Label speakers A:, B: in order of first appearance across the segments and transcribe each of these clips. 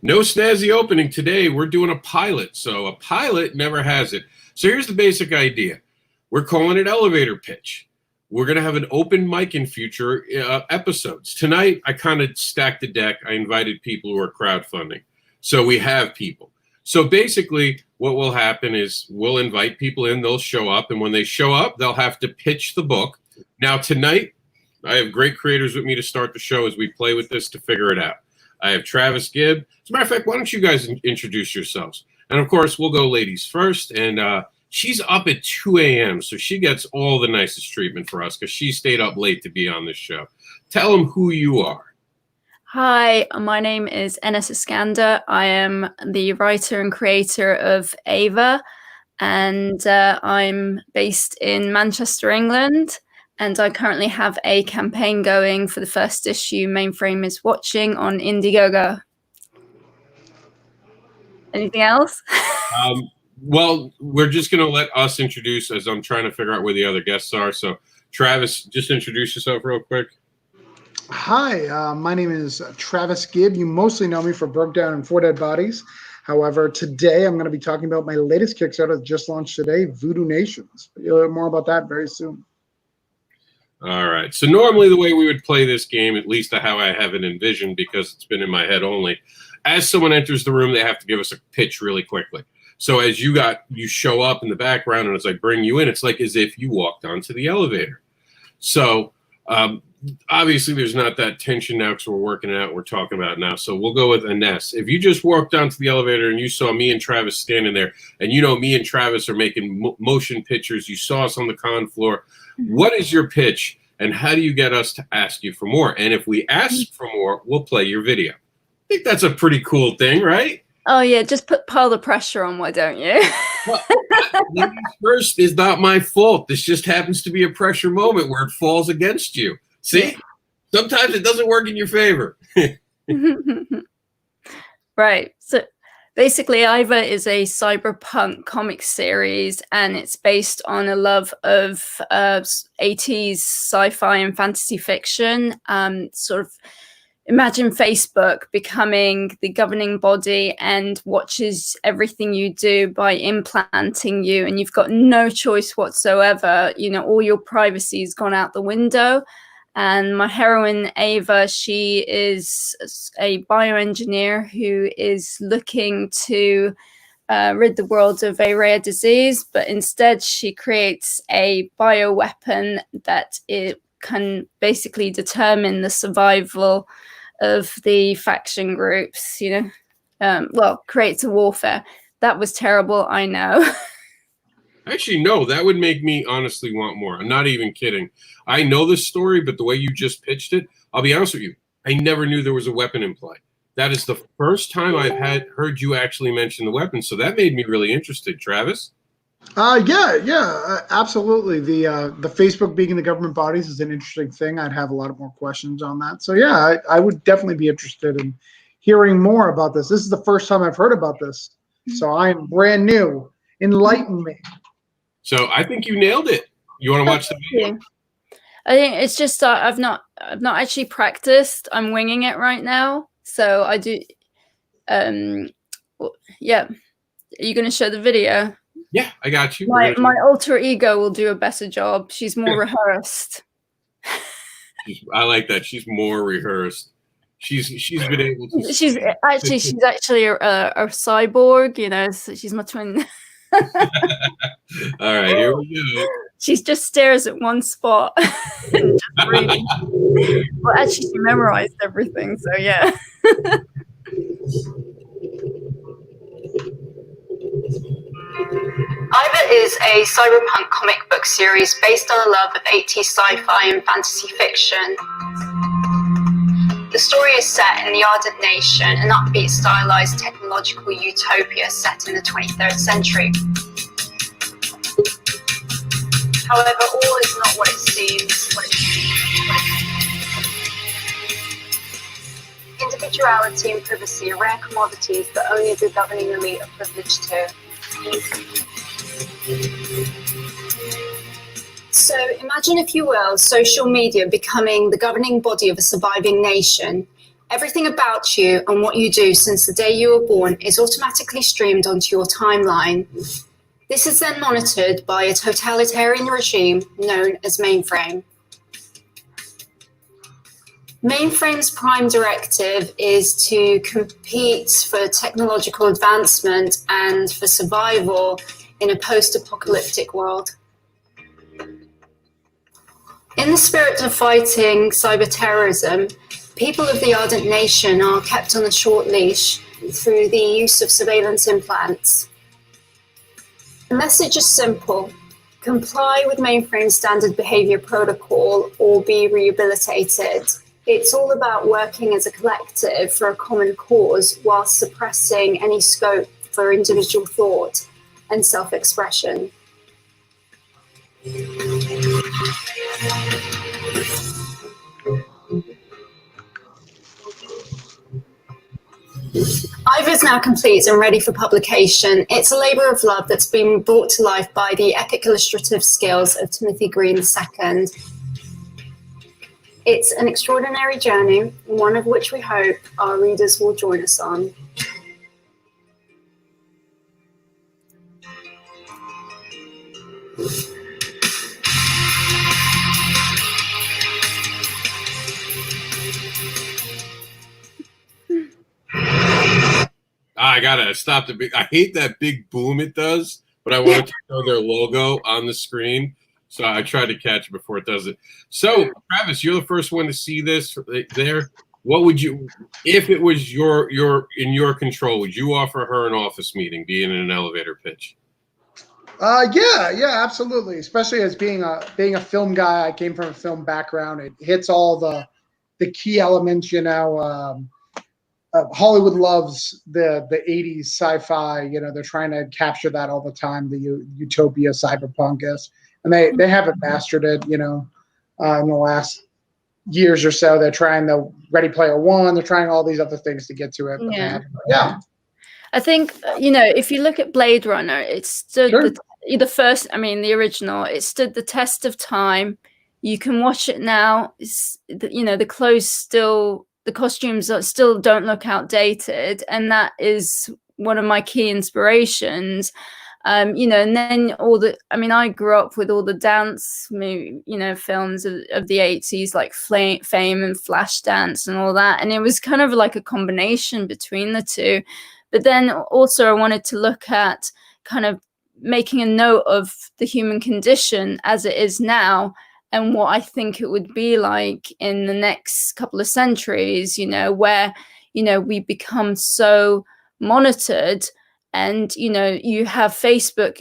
A: No snazzy opening today. We're doing a pilot. So a pilot never has it. So here's the basic idea. We're calling it elevator pitch. We're going to have an open mic in future episodes. Tonight, I kind of stacked the deck. I invited people who are crowdfunding. So we have people. So basically, what will happen is we'll invite people in. They'll show up. And when they show up, they'll have to pitch the book. Now, tonight, I have great creators with me to start the show as we play with this to figure it out. I have Travis Gibb. As a matter of fact, why don't you guys introduce yourselves? And of course, we'll go ladies first. And she's up at 2 a.m., so she gets all the nicest treatment for us because she stayed up late to be on this show. Tell them who you are.
B: Hi, my name is Enes Iskander. I am the writer and creator of Ava, and I'm based in Manchester, England. And I currently have a campaign going for the first issue, Mainframe is Watching, on Indiegogo. Anything else?
A: Well, we're just going to let us introduce as I'm trying to figure out where the other guests are. So, Travis, just introduce yourself real quick.
C: Hi, my name is Travis Gibb. You mostly know me for Broke Down and 4 Dead Bodies. However, today I'm going to be talking about my latest Kickstarter that just launched today, Voodoo Nations. You'll hear more about that very soon.
A: All right. So normally the way we would play this game, at least how I have it envisioned because it's been in my head only, as someone enters the room, they have to give us a pitch really quickly. So as you show up in the background and as I bring you in, it's like as if you walked onto the elevator. So obviously there's not that tension now because we're working it out. We're talking about it now. So we'll go with Ines. If you just walked onto the elevator and you saw me and Travis standing there, and you know me and Travis are making motion pictures, you saw us on the con floor, what is your pitch and how do you get us to ask you for more? And if we ask for more, we'll play your video. I think that's a pretty cool thing, right?
B: Oh, yeah, just pile the pressure on, why don't you?
A: Well, ladies first is not my fault. This just happens to be a pressure moment where it falls against you. See? Sometimes it doesn't work in your favor.
B: Right. So basically, Iva is a cyberpunk comic series, and it's based on a love of 80s sci-fi and fantasy fiction. Sort of imagine Facebook becoming the governing body and watches everything you do by implanting you, and you've got no choice whatsoever. You know, all your privacy's gone out the window. And my heroine, Ava, she is a bioengineer who is looking to rid the world of a rare disease, but instead she creates a bioweapon that it can basically determine the survival of the faction groups, you know, well, creates a warfare. That was terrible, I know.
A: Actually, no, that would make me honestly want more. I'm not even kidding. I know this story, but the way you just pitched it, I'll be honest with you, I never knew there was a weapon in play. That is the first time I've heard you actually mention the weapon, so that made me really interested. Travis?
C: Yeah, absolutely. The Facebook being in the government bodies is an interesting thing. I'd have a lot more questions on that. So yeah, I would definitely be interested in hearing more about this. This is the first time I've heard about this, so I am brand new. Enlighten me.
A: So I think you nailed it. You want to watch the video?
B: I think it's just I've not actually practiced. I'm winging it right now. So I do. Yeah. Are you going to show the video?
A: Yeah, I got you.
B: My alter ego will do a better job. She's more rehearsed.
A: I like that. She's more rehearsed. She's been able to.
B: She's actually a cyborg. You know, so she's my twin.
A: All right, here we go.
B: She just stares at one spot and just reading. Well, actually, she memorized everything, so yeah. Iva is a cyberpunk comic book series based on a love of 80s sci-fi and fantasy fiction. The story is set in the Ardent Nation, an upbeat, stylized technological utopia set in the 23rd century. However, all is not what it seems. Individuality and privacy are rare commodities that only the governing elite are privileged to. So imagine, if you will, social media becoming the governing body of a surviving nation,
D: Everything about you and what you do since the day you were born is automatically streamed onto your timeline. This is then monitored by a totalitarian regime known as Mainframe. Mainframe's prime directive is to compete for technological advancement and for survival in a post-apocalyptic world. In the spirit of fighting cyber terrorism, people of the Ardent Nation are kept on a short leash through the use of surveillance implants. The message is simple: comply with Mainframe's standard behavior protocol or be rehabilitated. It's all about working as a collective for a common cause while suppressing any scope for individual thought and self-expression. IVA is now complete and ready for publication. It's a labour of love that's been brought to life by the epic illustrative skills of Timothy Green II. It's an extraordinary journey, one of which we hope our readers will join us on.
A: I gotta stop the big. I hate that big boom it does, but I wanted to show their logo on the screen, so I tried to catch it before it does it. So, Travis, you're the first one to see this there. What would you, if it was in your control, would you offer her an office meeting, being in an elevator pitch?
C: Yeah, absolutely. Especially as being a film guy, I came from a film background. It hits all the key elements, you know. Hollywood loves the 80s sci-fi. You know, they're trying to capture that all the time, the utopia cyberpunk-esque. And they haven't mastered it, you know, in the last years or so. They're trying the Ready Player One. They're trying all these other things to get to it. But yeah.
B: I think, you know, if you look at Blade Runner, it stood the first, I mean, the original, it stood the test of time. You can watch it now. It's, you know, the clothes still, the costumes still don't look outdated. And that is one of my key inspirations. You know, and then I grew up with all the dance movie, you know, films of the 80s, like Fame and Flashdance and all that. And it was kind of like a combination between the two. But then also I wanted to look at kind of making a note of the human condition as it is now and what I think it would be like in the next couple of centuries, you know, where, you know, we become so monitored. And, you know, you have Facebook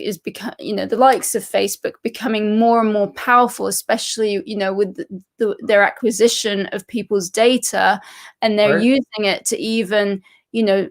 B: you know, the likes of Facebook becoming more and more powerful, especially, you know, with their acquisition of people's data, and they're using it to even, you know,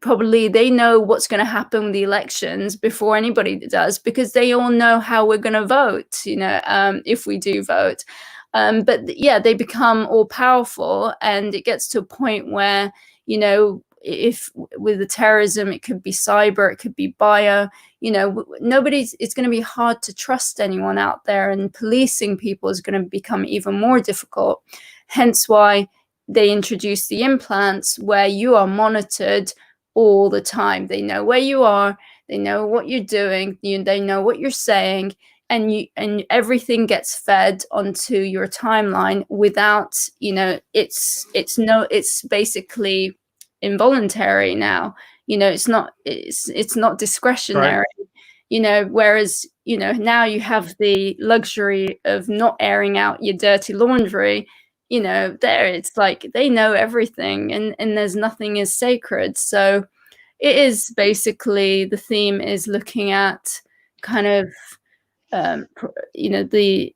B: probably they know what's going to happen with the elections before anybody does, because they all know how we're going to vote, you know, if we do vote. But yeah, they become all powerful, and it gets to a point where, you know, if with the terrorism, it could be cyber, it could be bio, you know, it's going to be hard to trust anyone out there, and policing people is going to become even more difficult. Hence why they introduce the implants, where you are monitored all the time. They know where you are, they know what you're doing, they know what you're saying, and everything gets fed onto your timeline without, you know, it's basically involuntary now. You know, it's not discretionary. You know, whereas, you know, now you have the luxury of not airing out your dirty laundry. You know, there it's like they know everything, and there's nothing is sacred. So it is basically, the theme is looking at kind of you know, the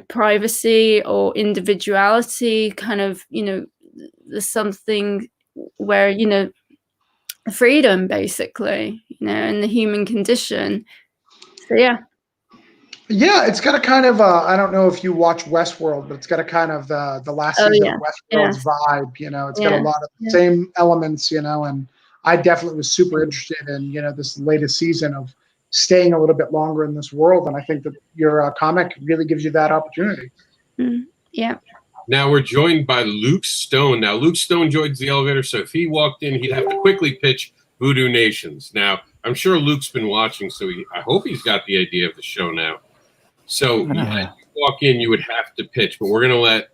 B: privacy or individuality, kind of, you know, there's something where, you know, freedom basically, you know, and the human condition. So
C: Yeah, it's got a kind of I don't know if you watch Westworld, but it's got a kind of the last season of Westworld's vibe. You know, it's got a lot of the same elements. You know, and I definitely was super interested in, you know, this latest season of staying a little bit longer in this world, and I think that your comic really gives you that opportunity.
B: Yeah.
A: Now we're joined by Luke Stone. Now Luke Stone joins the elevator, so if he walked in, he'd have to quickly pitch Voodoo Nations. Now I'm sure Luke's been watching, so I hope he's got the idea of the show now. So yeah, you walk in, you would have to pitch, but we're gonna let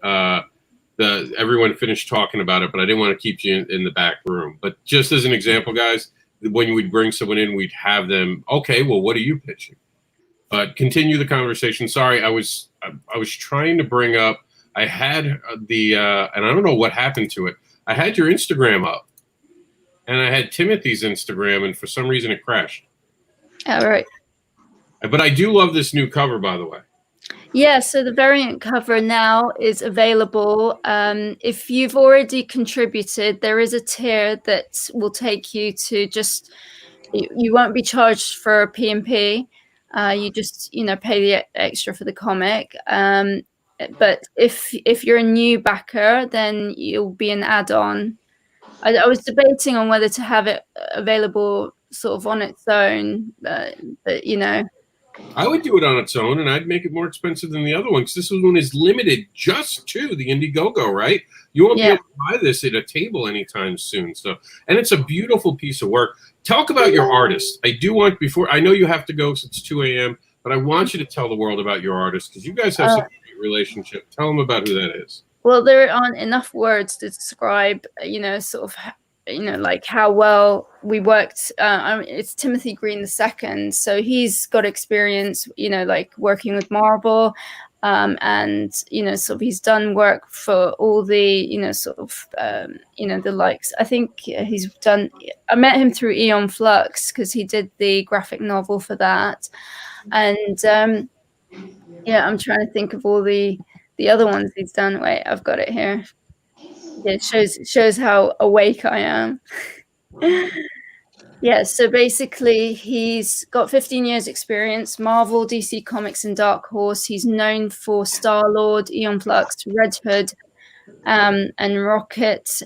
A: everyone finish talking about it. But I didn't want to keep you in the back room. But just as an example, guys, when we'd bring someone in, we'd have them. Okay, well, what are you pitching? But continue the conversation. Sorry, I was trying to bring up. I had and I don't know what happened to it. I had your Instagram up, and I had Timothy's Instagram, and for some reason it crashed.
B: All right.
A: But I do love this new cover, by the way.
B: Yeah, so the variant cover now is available. If you've already contributed, there is a tier that will take you to just, you won't be charged for P&P. You just, pay the extra for the comic. But if you're a new backer, then you'll be an add-on. I was debating on whether to have it available sort of on its own, but
A: I would do it on its own, and I'd make it more expensive than the other one, because this one is limited just to the Indiegogo, right? You won't be able to buy this at a table anytime soon. So, and it's a beautiful piece of work. Talk about your artist. I do want, before, I know you have to go since it's 2 a.m., but I want you to tell the world about your artist, because you guys have such a great relationship. Tell them about who that is.
B: Well, there aren't enough words to describe, sort of, like how well we worked. It's Timothy Green II, so he's got experience, like working with marble, and sort of he's done work for all the, the likes. I think he's done. I met him through Eon Flux because he did the graphic novel for that, and yeah, I'm trying to think of all the other ones he's done. Wait, I've got it here. Yeah, it shows how awake I am. Yeah, so basically he's got 15 years experience, Marvel, DC Comics, and Dark Horse. He's known for Star-Lord, Eon Flux, Red Hood, and Rocket,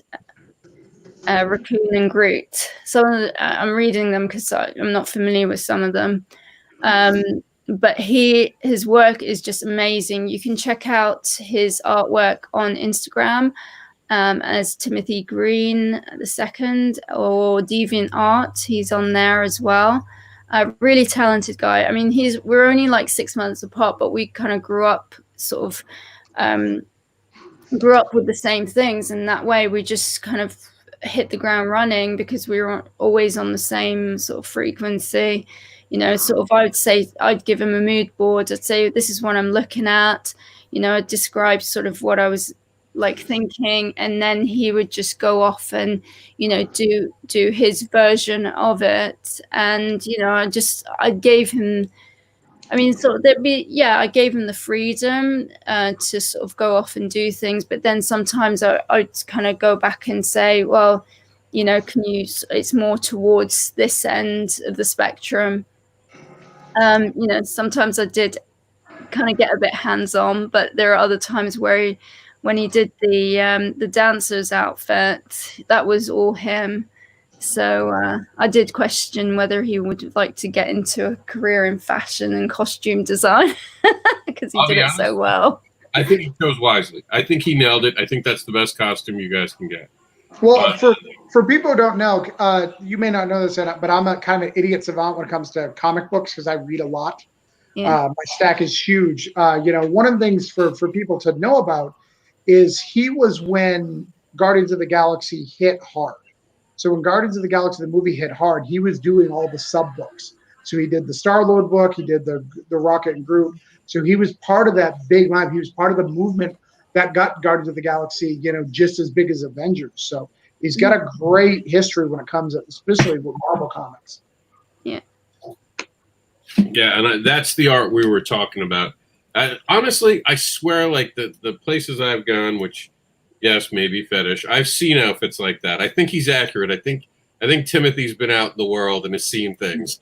B: Raccoon, and Groot. So I'm reading them because I'm not familiar with some of them. But his work is just amazing. You can check out his artwork on Instagram as Timothy Green II or Deviant Art. He's on there as well. A really talented guy. I mean, we're only like 6 months apart, but we kind of grew up with the same things, and that way we just kind of hit the ground running because we were always on the same sort of frequency. Sort of, I would say I'd give him a mood board. I'd say, this is what I'm looking at. I'd describe sort of what I was like thinking, and then he would just go off and, do his version of it. And, I gave him, I mean, so I gave him the freedom to sort of go off and do things. But then sometimes I'd kind of go back and say, well, it's more towards this end of the spectrum. Sometimes I did kind of get a bit hands-on, but there are other times where when he did the dancer's outfit, that was all him. So I did question whether he would like to get into a career in fashion and costume design because he did it so well.
A: I think he chose wisely. I think he nailed it. I think that's the best costume you guys can get.
C: Well, for people who don't know, you may not know this, but I'm a kind of idiot savant when it comes to comic books because I read a lot. Yeah. My stack is huge. One of the things for people to know about is he was when Guardians of the Galaxy hit hard. So when Guardians of the Galaxy, the movie, hit hard, he was doing all the sub books. So he did the Star-Lord book, he did the Rocket and Groot. So he was part of that big line. He was part of the movement that got Guardians of the Galaxy, just as big as Avengers. So he's got a great history when it comes, especially with Marvel Comics.
B: Yeah.
A: Yeah, and that's the art we were talking about. Honestly, I swear, like the places I've gone, which, yes, maybe fetish, I've seen outfits like that. I think he's accurate. I think Timothy's been out in the world and has seen things.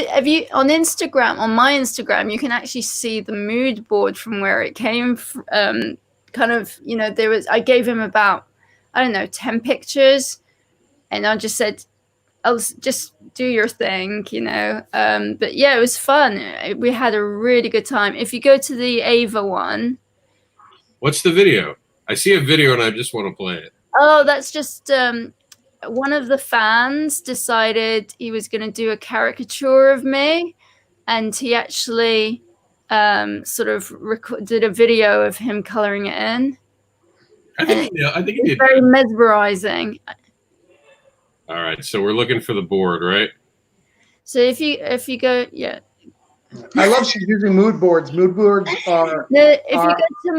B: Have you on Instagram? On my Instagram, you can actually see the mood board from where it came from. I gave him about, 10 pictures, and I just said, I'll just do your thing, but yeah, it was fun. We had a really good time. If you go to the Ava one,
A: What's the video? I see a video and I just want to play it.
B: Oh, that's just one of the fans decided he was going to do a caricature of me, and he actually sort of did a video of him coloring it in.
A: I think he did.
B: Very mesmerizing.
A: All right, so we're looking for the board, right?
B: So if you go, yeah.
C: I love she's using mood boards. Mood boards are.
B: If you go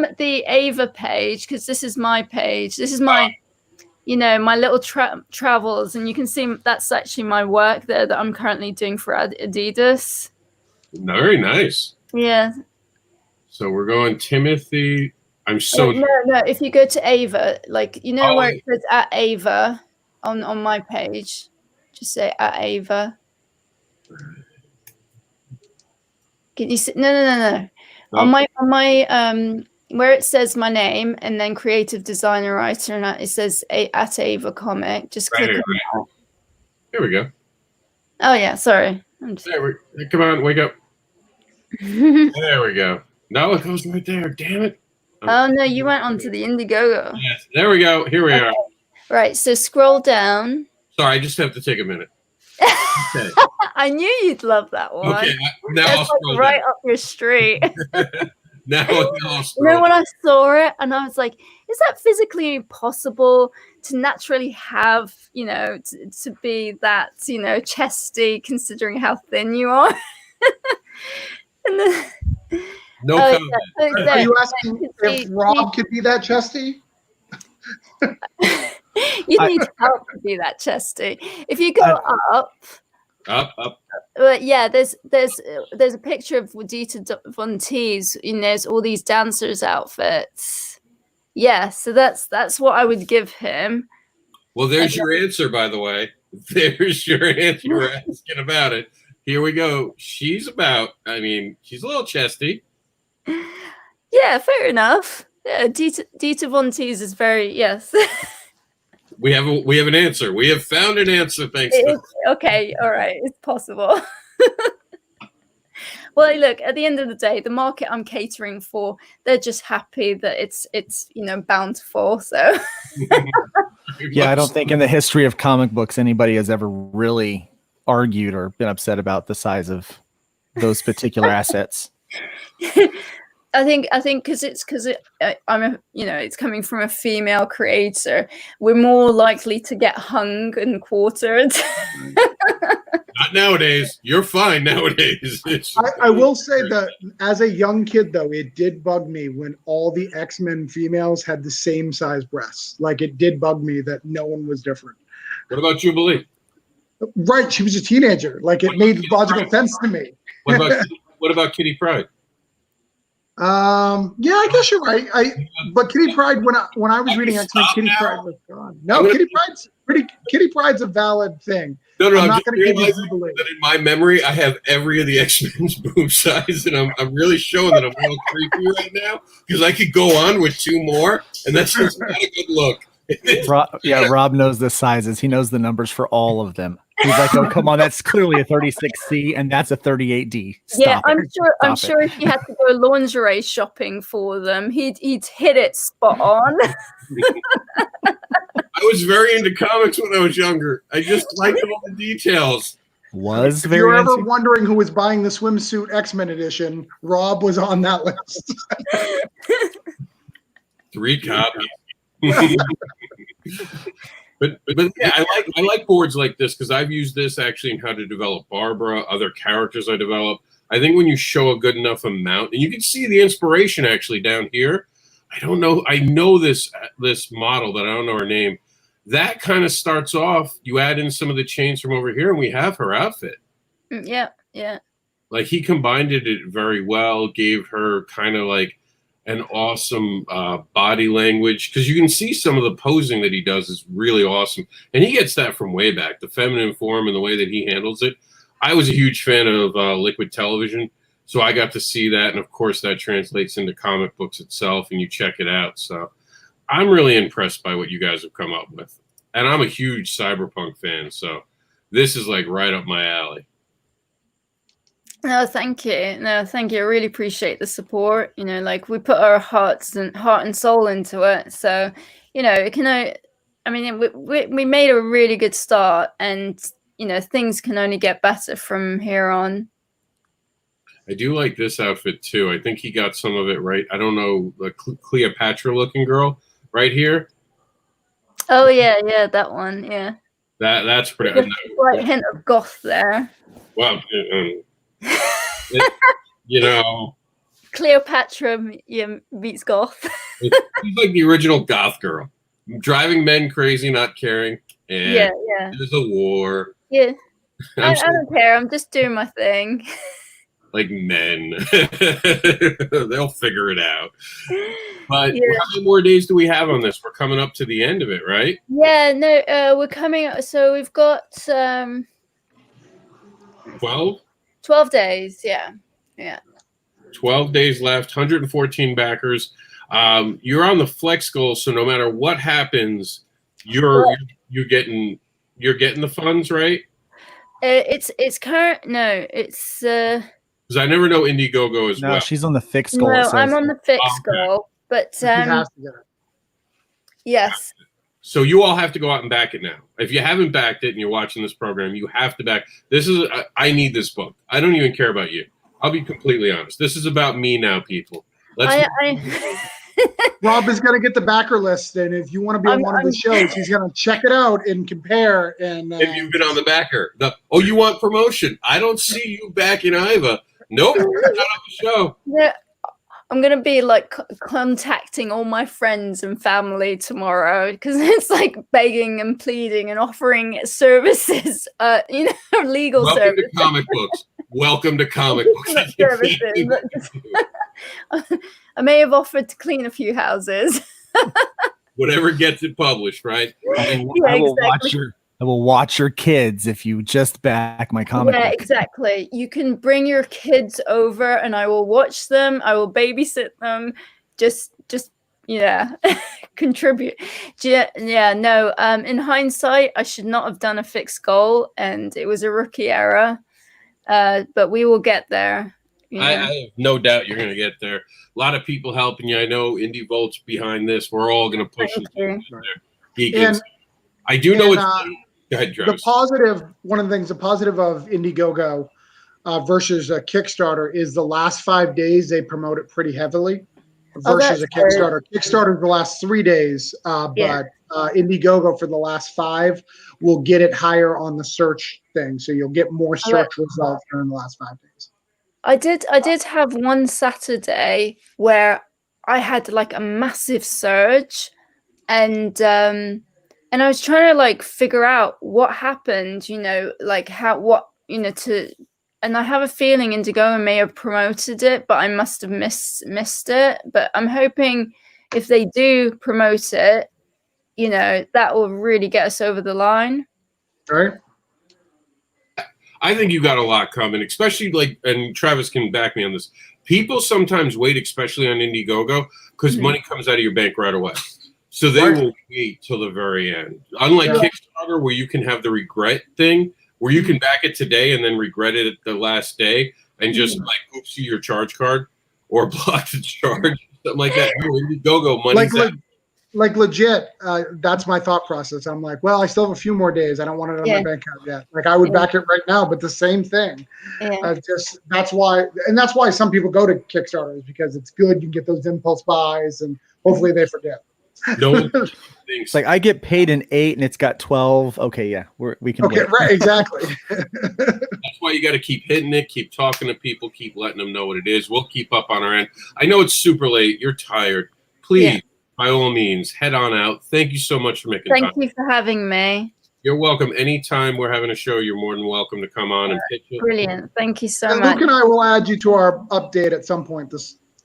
B: to the Ava page, because this is my page. This is my, my little travels, and you can see that's actually my work there that I'm currently doing for Adidas.
A: Very nice.
B: Yeah.
A: So we're going Timothy. I'm so
B: no. If you go to Ava, like where it says at Ava on my page, just say at Ava. Can you see? No. Oh. On my where it says my name and then creative designer writer, and it says at Ava Comic. Just click on that.
A: Here we go.
B: Oh yeah, sorry.
A: Come on, wake up. There we go. No, it goes right there. Damn it.
B: Oh no, you went onto the Indiegogo.
A: Yes, there we go. Here we are.
B: Right, so scroll down.
A: Sorry, I just have to take a minute. Okay.
B: I knew you'd love that one.
A: Okay, now
B: I'll scroll right up your street.
A: now I'll scroll.
B: When I saw it, and I was like, "Is that physically possible to naturally have, to be that, chesty, considering how thin you are?" And then,
A: no comment.
C: Yeah. Are you asking if Rob could be that chesty?
B: You need help to be that chesty. If you go up. But yeah, there's a picture of Dieter Von Teese, and there's all these dancers' outfits. Yeah, so that's what I would give him.
A: Well, there's your answer, by the way. There's your answer. You were asking about it. Here we go. She's a little chesty.
B: Yeah, fair enough. Yeah, Dieter Von Teese is very, yes.
A: We have an answer. We have found an answer. Thanks.
B: Okay, all right, it's possible. Well, look, at the end of the day, the market I'm catering for, they're just happy that it's bountiful. So.
E: Yeah, I don't think in the history of comic books anybody has ever really argued or been upset about the size of those particular assets.
B: I think because it's coming from a female creator, we're more likely to get hung and quartered.
A: Not nowadays. You're fine nowadays.
C: I will say that as a young kid, though, it did bug me when all the X-Men females had the same size breasts. Like, it did bug me that no one was different.
A: What about Jubilee?
C: Right, she was a teenager. Like, it made logical sense to me.
A: What about Kitty Pryde?
C: Yeah, I guess you're right. But Kitty Pryde, when I was reading X-Men, Kitty Pryde was gone. No, Kitty Pryde's a valid thing.
A: No,
C: I'm not going to give you Jubilee.
A: That in my memory, I have every of the X-Men's boob size, and I'm really showing that I'm a little creepy right now because I could go on with two more, and that's just not a good look.
E: Rob knows the sizes. He knows the numbers for all of them. He's like, "Oh, come on, that's clearly a 36C, and that's a 38D."
B: I'm sure if he had to go lingerie shopping for them, he'd hit it spot on.
A: I was very into comics when I was younger. I just liked all the details.
C: If you're ever wondering who was buying the swimsuit X-Men edition, Rob was on that list.
A: 3 copies. But yeah, I like boards like this because I've used this actually in how to develop Barbara, other characters I develop. I think when you show a good enough amount, and you can see the inspiration actually down here. I don't know. I know this model, but I don't know her name. That kind of starts off. You add in some of the chains from over here, and we have her outfit.
B: Yeah.
A: Like, he combined it very well. Gave her kind of like an awesome body language, because you can see some of the posing that he does is really awesome, and he gets that from way back. The feminine form and the way that he handles it. I was a huge fan of Liquid Television, so I got to see that, and of course that translates into comic books itself, and you check it out. So I'm really impressed by what you guys have come up with, and I'm a huge cyberpunk fan, so this is like right up my alley.
B: No, thank you. No, thank you. I really appreciate the support. You know, like we put our heart and soul into it. So, you know, it can. I mean, we made a really good start, and you know, things can only get better from here on.
A: I do like this outfit too. I think he got some of it right. I don't know, the Cleopatra looking girl right here.
B: Oh yeah, yeah, that one. Yeah,
A: That's pretty.
B: just a slight hint of goth there.
A: Well, you know,
B: Cleopatra meets goth.
A: she's like the original goth girl, driving men crazy, not caring. And
B: Yeah, yeah,
A: there's a war.
B: yeah. I
A: I'm so,
B: don't care. I'm just doing my thing.
A: like men, they'll figure it out. But
B: Yeah.
A: how many more days do we have on this? We're coming up to the end of it, right?
B: Yeah, no, we're coming. So we've got
A: 12?
B: 12 days. Yeah, yeah.
A: 12 days left, 114 backers. You're on the flex goal, so no matter what happens, you're getting the funds, right?
B: It's current. No, it's
A: Because I never know Indiegogo as
E: No,
A: well.
E: she's on the fixed goal.
B: no.
E: it
B: I'm
E: says.
B: on the fixed
A: Okay.
B: goal, but
C: He has to get it.
B: yes.
A: So you all have to go out and back it now. If you haven't backed it and you're watching this program, you have to back. This is I need this book. I don't even care about you. I'll be completely honest. This is about me now, people.
B: I
C: Rob is going to get the backer list, and if you want to be on one of the shows, he's going to check it out and compare. And
A: if you've been on the backer, you want promotion? I don't see you backing Iva. Nope, not on the show.
B: yeah, I'm gonna be like contacting all my friends and family tomorrow because it's like begging and pleading and offering services, you know, legal
A: Welcome
B: services.
A: to comic books. Welcome to comic books.
B: Services. I may have offered to clean a few houses.
A: Whatever gets it published, right?
E: I
B: Yeah,
E: will
B: exactly.
E: watch your kids if you just back my comic
B: Yeah,
E: book.
B: exactly. You can bring your kids over and I will watch them. I will babysit them. Just yeah, contribute. Yeah, no. In hindsight, I should not have done a fixed goal, and it was a rookie error. But we will get there. You know?
A: I have no doubt you're going to get there. A lot of people helping you. I know Indie Volt's behind this. We're all going to push
B: Thank
A: you.
B: you.
C: And-
A: I do know
C: and,
A: it's. Go ahead,
C: the
A: Travis.
C: positive, one of the things, the positive of Indiegogo versus a Kickstarter is the last 5 days they promote it pretty heavily versus a
B: that's
C: Kickstarter. Kickstarter the last 3 days,
B: Yeah.
C: but Indiegogo for the last 5 will get it higher on the search thing, so you'll get more search results during the last 5 days.
B: I did have one Saturday where I had like a massive surge, and I was trying to like figure out what happened, you know, like and I have a feeling Indiegogo may have promoted it, but I must have missed it. But I'm hoping if they do promote it, you know, that will really get us over the line.
C: Right?
A: I think you got a lot coming, especially like, and Travis can back me on this. People sometimes wait, especially on Indiegogo, because money comes out of your bank right away. So they will wait till the very end. Unlike Kickstarter, where you can have the regret thing, where you can back it today and then regret it at the last day and just like oopsie your charge card or block the charge, something like that. No, Indiegogo money's out.
C: Like legit, that's my thought process. I'm like, well, I still have a few more days. I don't want it on my bank account yet. Like I would back it right now, but the same thing. That's why some people go to Kickstarter, is because it's good. You can get those impulse buys, and hopefully they forget.
A: No one thinks.
E: It's like I get paid in 8 and it's got 12. Okay, yeah, we can.
C: Okay,
E: wait.
C: right, exactly.
A: That's why you got to keep hitting it, keep talking to people, keep letting them know what it is. We'll keep up on our end. I know it's super late. You're tired. Please, by all means, head on out. Thank you so much for making time.
B: Thank you for having me.
A: You're welcome. Anytime we're having a show, you're more than welcome to come on and pitch it.
B: Brilliant. Thank you so
C: And
B: much.
C: Luke and I will add you to our update at some point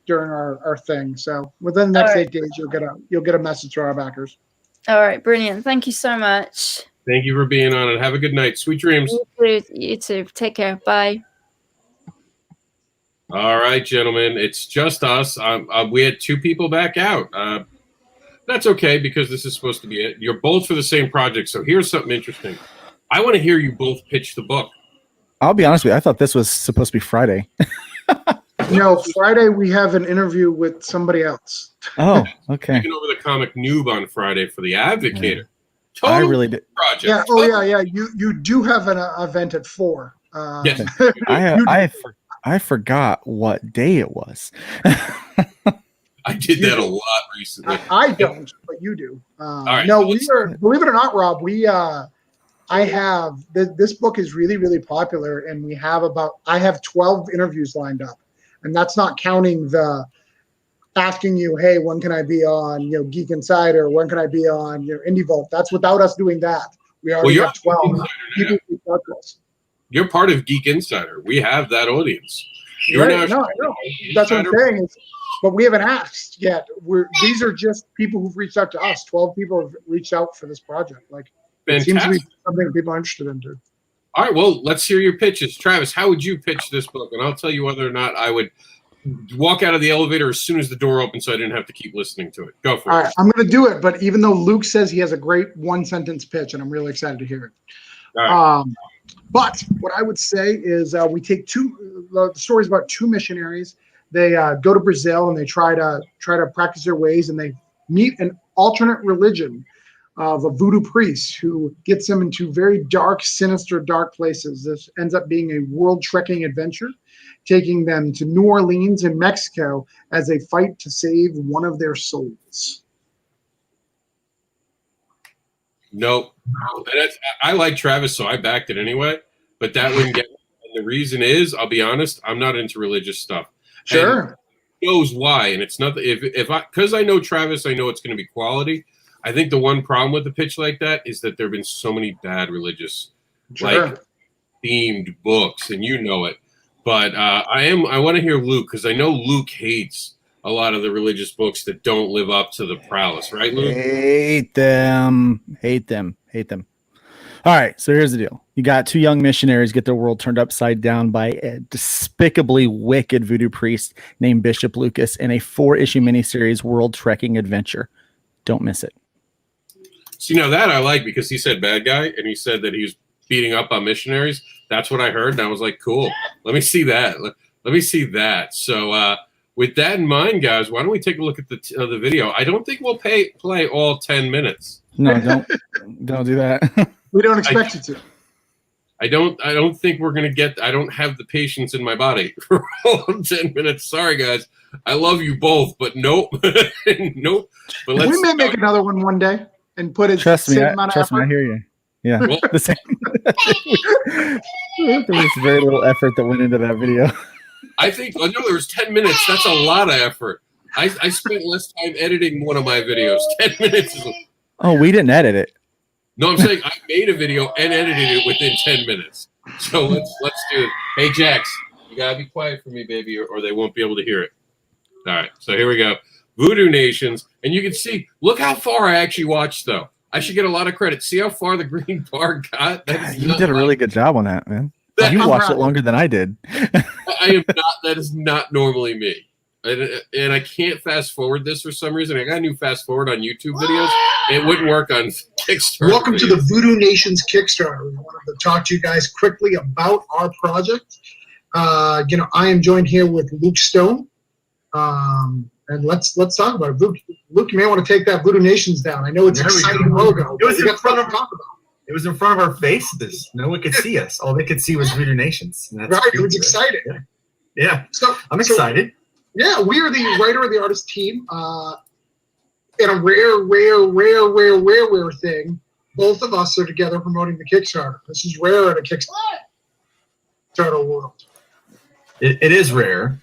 C: during our thing. So within the next 8 days, you'll get a message to our backers.
B: All right, brilliant. Thank you so much.
A: Thank you for being on it. Have a good night. Sweet dreams.
B: You too. Take care. Bye.
A: All right, gentlemen. It's just us. We had 2 people back out. That's okay, because this is supposed to be it. You're both for the same project. So here's something interesting. I want to hear you both pitch the book.
E: I'll be honest with you. I thought this was supposed to be Friday.
C: No, Friday we have an interview with somebody else.
E: Oh, okay.
A: Taking over the comic noob on Friday for the Advocator.
E: I really did.
A: Project.
C: Yeah. Oh, yeah. You do have an event at 4.
A: Yes.
E: I forgot what day it was.
A: I did that a lot recently.
C: I don't, but you do.
A: right,
C: No,
A: so
C: we are. Believe it or not, Rob, I have this book is really, really popular, and I have 12 interviews lined up, and that's not counting the asking you, hey, when can I be on, Geek Insider? When can I be on, Indie Vault? That's without us doing that. We already have 12 people who talk to us.
A: You're part of Geek Insider. We have that audience.
C: Right. No, I know. That's what I'm saying. But we haven't asked yet. These are just people who've reached out to us. 12 people have reached out for this project. Like, it seems to be something that people are interested in too.
A: All right, well, let's hear your pitches. Travis, how would you pitch this book? And I'll tell you whether or not I would walk out of the elevator as soon as the door opened so I didn't have to keep listening to it. Go for it.
C: All right, I'm going to do it, but even though Luke says he has a great one-sentence pitch, and I'm really excited to hear it.
A: All right.
C: But what I would say is we take the stories about 2 missionaries. They go to Brazil and they try to practice their ways, and they meet an alternate religion of a voodoo priest who gets them into very dark, sinister, dark places. This ends up being a world trekking adventure, taking them to New Orleans in Mexico as they fight to save one of their souls.
A: Nope. I like Travis, so I backed it anyway, but that wouldn't get me. And the reason is, I'll be honest, I'm not into religious stuff.
C: Sure.
A: And knows why, and it's not because I know Travis, I know it's going to be quality. I think the one problem with a pitch like that is that there have been so many bad religious themed books, and you know it. But I want to hear Luke, because I know Luke hates a lot of the religious books that don't live up to the prowess, right, Luke?
E: Hate them. All right, so here's the deal. You got 2 young missionaries get their world turned upside down by a despicably wicked voodoo priest named Bishop Lucas in a 4-issue miniseries world trekking adventure. Don't miss it.
A: See, now that I like, because he said bad guy, and he said that he was beating up on missionaries. That's what I heard, and I was like, cool. Let me see that. Let me see that. So with that in mind, guys, why don't we take a look at the video? I don't think we'll play all 10 minutes.
E: No, don't do that.
C: We don't expect you to.
A: I don't think we're gonna get. I don't have the patience in my body for all 10 minutes. Sorry, guys. I love you both, but nope, nope. But
C: we may make another one day and put it.
E: Trust me, I hear you. Yeah,
A: well,
E: the same. There was very little effort that went into that video.
A: I think I know there was 10 minutes. That's a lot of effort. I spent less time editing one of my videos. 10 minutes is.
E: Oh, we didn't edit it.
A: No, I'm saying I made a video and edited it within 10 minutes. So let's do it. Hey, Jax, you gotta be quiet for me, baby, or they won't be able to hear it. All right, so here we go. Voodoo Nations, and you can see. Look how far I actually watched, though. I should get a lot of credit. See how far the green bar got?
E: You did a really good job on that, man. You watched it longer than I did.
A: I am not. That is not normally me. And I can't fast forward this for some reason. I got a new fast forward on YouTube videos. It wouldn't work on Kickstarter.
C: Welcome to the Voodoo Nations Kickstarter. We wanted to talk to you guys quickly about our project. I am joined here with Luke Stone. And let's talk about it. Luke, you may want to take that Voodoo Nations down. I know it's an exciting logo.
F: It was in front of our faces. No one could see us. All they could see was Voodoo Nations.
C: Right, it was exciting.
F: Yeah.
C: So
F: I'm excited.
C: Yeah, we are the writer of the artist team. In a rare thing, both of us are together promoting the Kickstarter. This is rare in a Kickstarter world.
F: It is rare.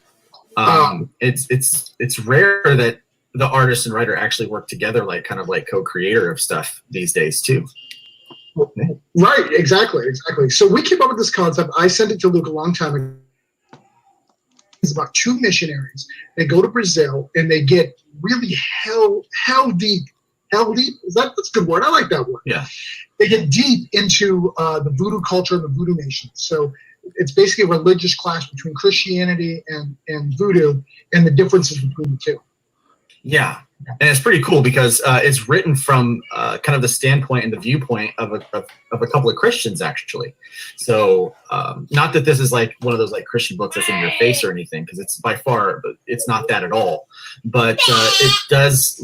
F: It's rare that the artist and writer actually work together, like kind of like co-creator of stuff these days too.
C: Right, exactly. So we came up with this concept. I sent it to Luke a long time ago. It's about 2 missionaries. They go to Brazil and they get really hell deep. Hell deep? That's a good word. I like that word.
F: Yeah.
C: They get deep into the voodoo culture and the voodoo nation. So it's basically a religious clash between Christianity and voodoo and the differences between the two.
F: Yeah, and it's pretty cool because it's written from kind of the standpoint and the viewpoint of a couple of Christians, actually. So not that this is like one of those like Christian books that's in your face or anything, because it's by far, it's not that at all. But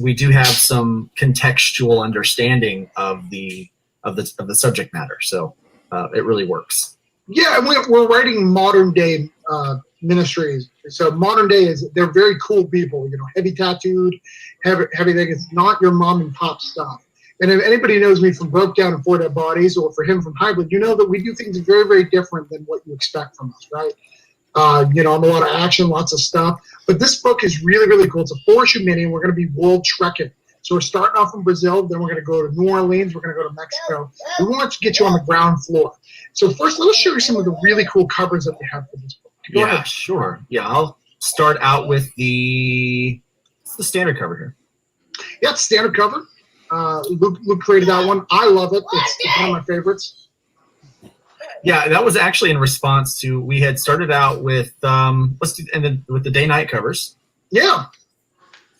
F: we do have some contextual understanding of the subject matter. So it really works.
C: Yeah, and we're writing modern day ministries. So modern day they're very cool people, heavy tattooed, heavy thing. It's not your mom and pop stuff. And if anybody knows me from Broke Down and Four Dead Bodies, or for him from Hybrid, you know that we do things very, very different than what you expect from us, right? I'm a lot of action, lots of stuff. But this book is really, really cool. It's a 4-issue mini, and we're going to be world trekking. So we're starting off in Brazil, then we're going to go to New Orleans, we're going to go to Mexico. We want to get you on the ground floor. So first, let us show you some of the really cool covers that we have for this book. Go ahead.
F: Sure. Yeah, I'll start out with the standard cover here.
C: Yeah, it's standard cover. Luke created that one. I love it. It's one of my favorites.
F: Yeah, that was actually in response to, we had started out with with the day-night covers.
C: Yeah.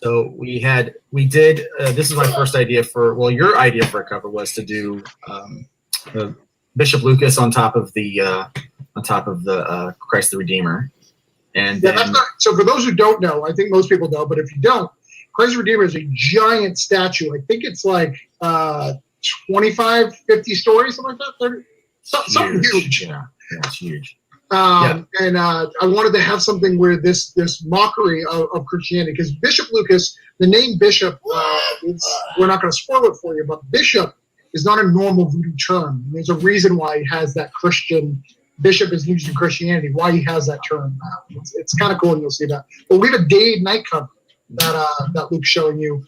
F: So this is my first idea your idea for a cover was to do Bishop Lucas on top of the Christ the Redeemer. And
C: yeah, so for those who don't know, I think most people know, but if you don't, Christ the Redeemer is a giant statue. I think it's like 25, 50 stories, something like that. 30, something huge.
F: Yeah, it's huge.
C: And I wanted to have something where this mockery of Christianity, because Bishop Lucas, the name Bishop, we're not going to spoil it for you, but Bishop is not a normal voodoo term. There's a reason why he has that Christian. Bishop is used in Christianity. Why he has that term. It's kind of cool, and you'll see that. But we have a day and night cover that Luke's showing you.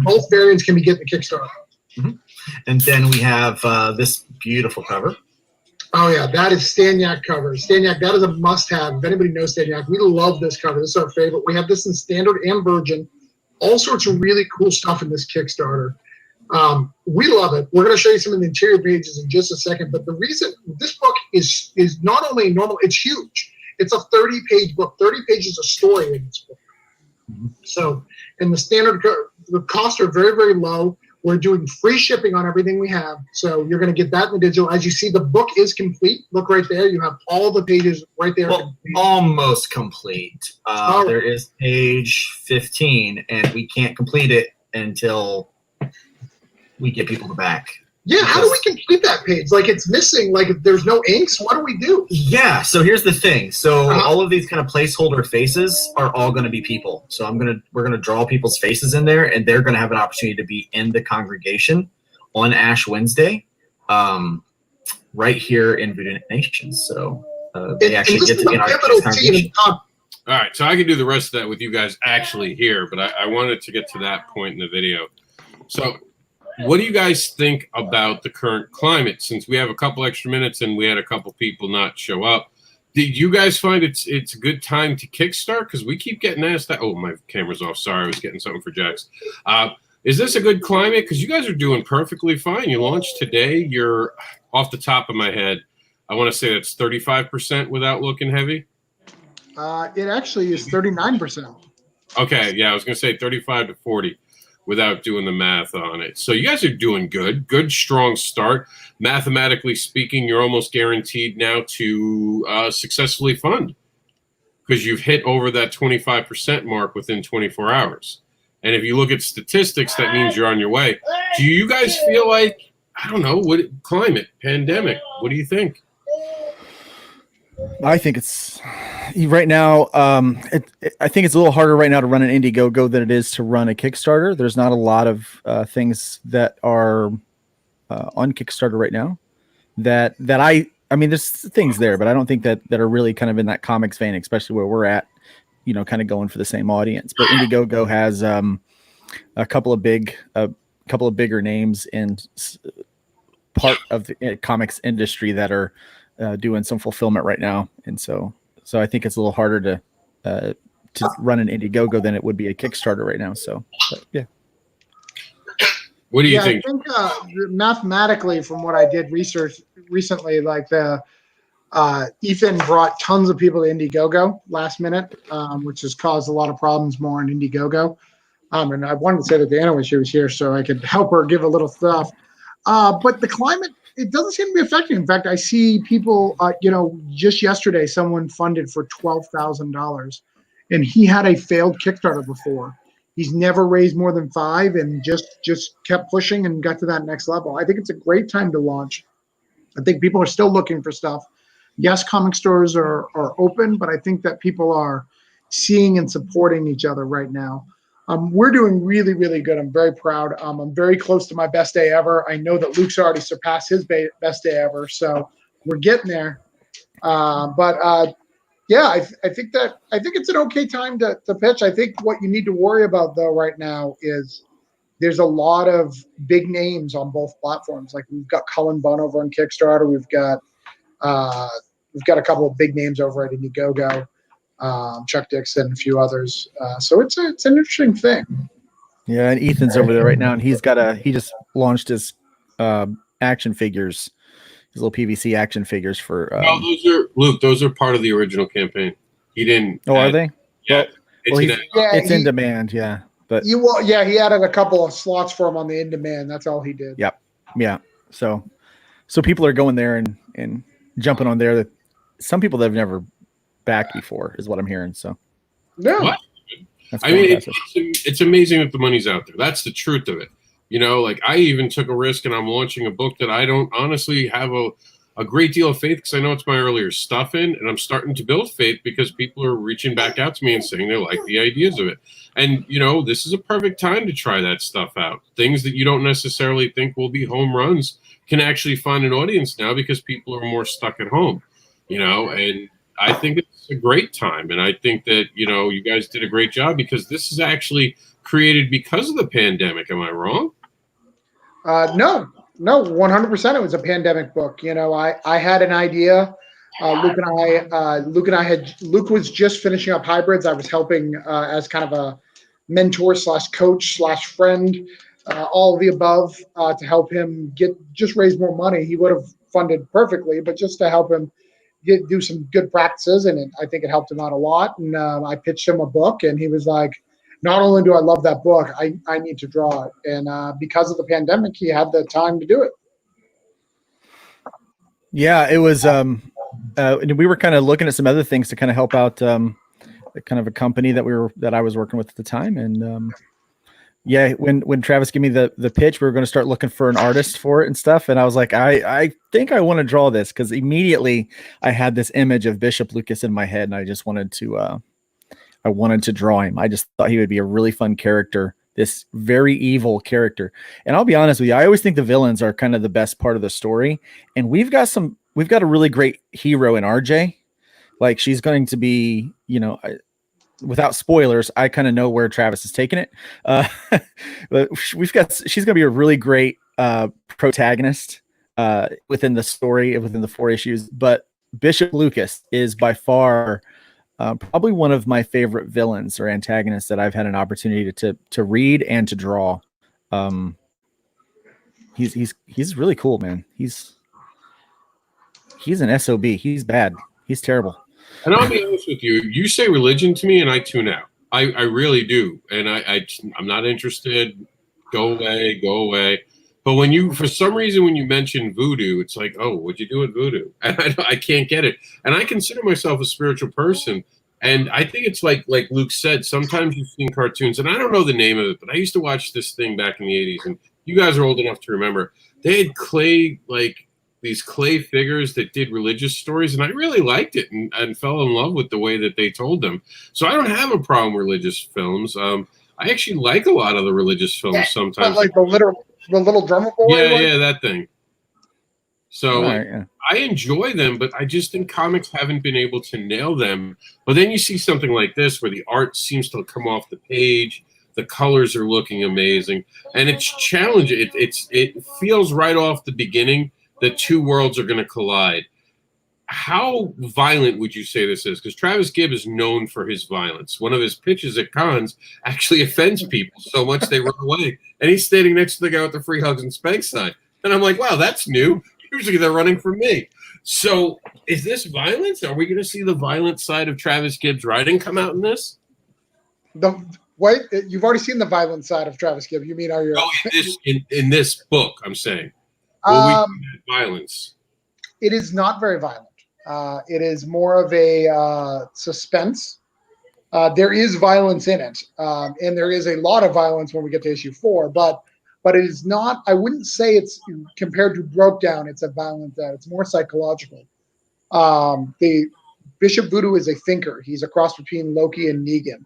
C: Both variants can be getting the Kickstarter.
F: Mm-hmm. And then we have this beautiful cover.
C: Oh yeah, that is Staniak cover. Staniak, that is a must-have. If anybody knows Staniak, we love this cover. This is our favorite. We have this in standard and virgin. All sorts of really cool stuff in this Kickstarter. We love it. We're going to show you some of the interior pages in just a second. But the reason this book is not only normal, it's huge. It's a 30-page book. 30 pages of story in this book. So, and the costs are very, very low. We're doing free shipping on everything we have. So you're going to get that in the digital. As you see, the book is complete. Look right there. You have all the pages right there.
F: Well, almost complete. There is page 15, and we can't complete it until we get people back.
C: Yeah, how do we complete that page? Like, it's missing. Like, if there's no inks, what do we do?
F: Yeah, so here's the thing. So all of these kind of placeholder faces are all going to be people. So we're gonna draw people's faces in there, and they're going to have an opportunity to be in the congregation on Ash Wednesday, right here in Voodoo Nation. So they actually get to be in our congregation.
A: All right, so I can do the rest of that with you guys actually here, but I wanted to get to that point in the video. So what do you guys think about the current climate? Since we have a couple extra minutes and we had a couple people not show up, did you guys find it's a good time to kickstart? Because we keep getting asked that. Oh, my camera's off. Sorry, I was getting something for Jax. Is this a good climate? Because you guys are doing perfectly fine. You launched today. You're off the top of my head. I want to say that's 35% without looking heavy.
C: It actually is 39%.
A: Okay, yeah, I was going to say 35 to 40. Without doing the math on it. So you guys are doing good, strong start. Mathematically speaking, you're almost guaranteed now to successfully fund because you've hit over that 25% mark within 24 hours. And if you look at statistics, that means you're on your way. Do you guys feel like, I don't know, climate, pandemic, what do you think?
E: I think it's right now. I think it's a little harder right now to run an Indiegogo than it is to run a Kickstarter. There's not a lot of things that are on Kickstarter right now that I mean, there's things there, but I don't think that are really kind of in that comics vein, especially where we're at, kind of going for the same audience. But Indiegogo has a couple of bigger names in part of the comics industry that are doing some fulfillment right now, and so I think it's a little harder to run an Indiegogo than it would be a Kickstarter right now. So, but, yeah.
A: What do you think?
C: I think mathematically, from what I did research recently, like Ethan brought tons of people to Indiegogo last minute, which has caused a lot of problems more on Indiegogo. And I wanted to say that Diana wish she was here so I could help her give a little stuff. But the climate, it doesn't seem to be affecting. In fact, I see people, just yesterday, someone funded for $12,000, and he had a failed Kickstarter before. He's never raised more than 5 and just kept pushing and got to that next level. I think it's a great time to launch. I think people are still looking for stuff. Yes, comic stores are open, but I think that people are seeing and supporting each other right now. We're doing really, really good. I'm very proud. I'm very close to my best day ever. I know that Luke's already surpassed his best day ever, so we're getting there. Yeah, I think it's an okay time to pitch. I think what you need to worry about though right now is there's a lot of big names on both platforms. Like we've got Cullen Bunn over on Kickstarter. We've got a couple of big names over at Indiegogo, Chuck Dixon, a few others. So it's an interesting thing.
E: Yeah, and Ethan's over there right now, and he just launched his action figures, his little PVC action figures for.
A: No, those are Luke. Those are part of the original campaign. He didn't.
E: Oh, are they?
A: Yeah,
E: it's in demand. Yeah, but
C: he added a couple of slots for him on the in demand. That's all he did.
E: Yep. Yeah. So people are going there and jumping on there. That some people that have never backed before is what I'm hearing. So.
C: Yeah.
A: What? I mean, it's amazing that the money's out there. That's the truth of it. Like I even took a risk and I'm launching a book that I don't honestly have a great deal of faith because I know it's my earlier stuff in, and I'm starting to build faith because people are reaching back out to me and saying they like the ideas of it. And, this is a perfect time to try that stuff out. Things that you don't necessarily think will be home runs can actually find an audience now because people are more stuck at home, and I think it's a great time. And I think that, you guys did a great job because this is actually created because of the pandemic. Am I wrong?
C: No, 100%. It was a pandemic book. I had an idea. Luke was just finishing up Hybrids. I was helping as kind of a mentor / coach / friend, all of the above, to help him raise more money. He would have funded perfectly, but just to help him do some good practices, and I think it helped him out a lot. And I pitched him a book, and he was like, not only do I love that book, I need to draw it. And because of the pandemic, he had the time to do it.
E: Yeah, it was. We were kind of looking at some other things to kind of help out kind of a company that I was working with at the time. And when Travis gave me the pitch, we were going to start looking for an artist for it and stuff. And I was like, I think I want to draw this, because immediately I had this image of Bishop Lucas in my head, and I just wanted to. I wanted to draw him. I just thought he would be a really fun character, this very evil character. And I'll be honest with you, I always think the villains are kind of the best part of the story. And we've got a really great hero in RJ. Like, she's going to be, without spoilers, I kind of know where Travis is taking it. But she's going to be a really great protagonist within the story, within the 4 issues. But Bishop Lucas is by far probably one of my favorite villains or antagonists that I've had an opportunity to read and to draw. He's really cool, man. He's an SOB. He's bad. He's terrible.
A: And I'll be honest with you. You say religion to me, and I tune out. I really do. And I'm not interested. Go away. But for some reason, when you mention voodoo, it's like, oh, what'd you do with voodoo? And I can't get it. And I consider myself a spiritual person. And I think it's like Luke said, sometimes you've seen cartoons, and I don't know the name of it, but I used to watch this thing back in the 80s, and you guys are old enough to remember. They had these clay figures that did religious stories, and I really liked it and fell in love with the way that they told them. So I don't have a problem with religious films. I actually like a lot of the religious films sometimes.
C: Like the little drummer boy?
A: Yeah, that thing. So I enjoy them, but I just think comics haven't been able to nail them. But then you see something like this where the art seems to come off the page. The colors are looking amazing. And it's challenging. It feels right off the beginning that two worlds are going to collide. How violent would you say this is? Because Travis Gibb is known for his violence. One of his pitches at cons actually offends people so much they run away. And he's standing next to the guy with the free hugs and spank sign. And I'm like, wow, that's new. Usually they're running from me. So is this violence? Are we going to see the violent side of Travis Gibb's writing come out in this?
C: The Wait, you've already seen the violent side of Travis Gibb. You mean, are you?
A: No, in this book, I'm saying. Will we see violence?
C: It is not very violent. It is more of a suspense. There is violence in it, and there is a lot of violence when we get to issue 4. But it is not. I wouldn't say it's compared to Broke Down. It's a violent. It's more psychological. The Bishop Voodoo is a thinker. He's a cross between Loki and Negan.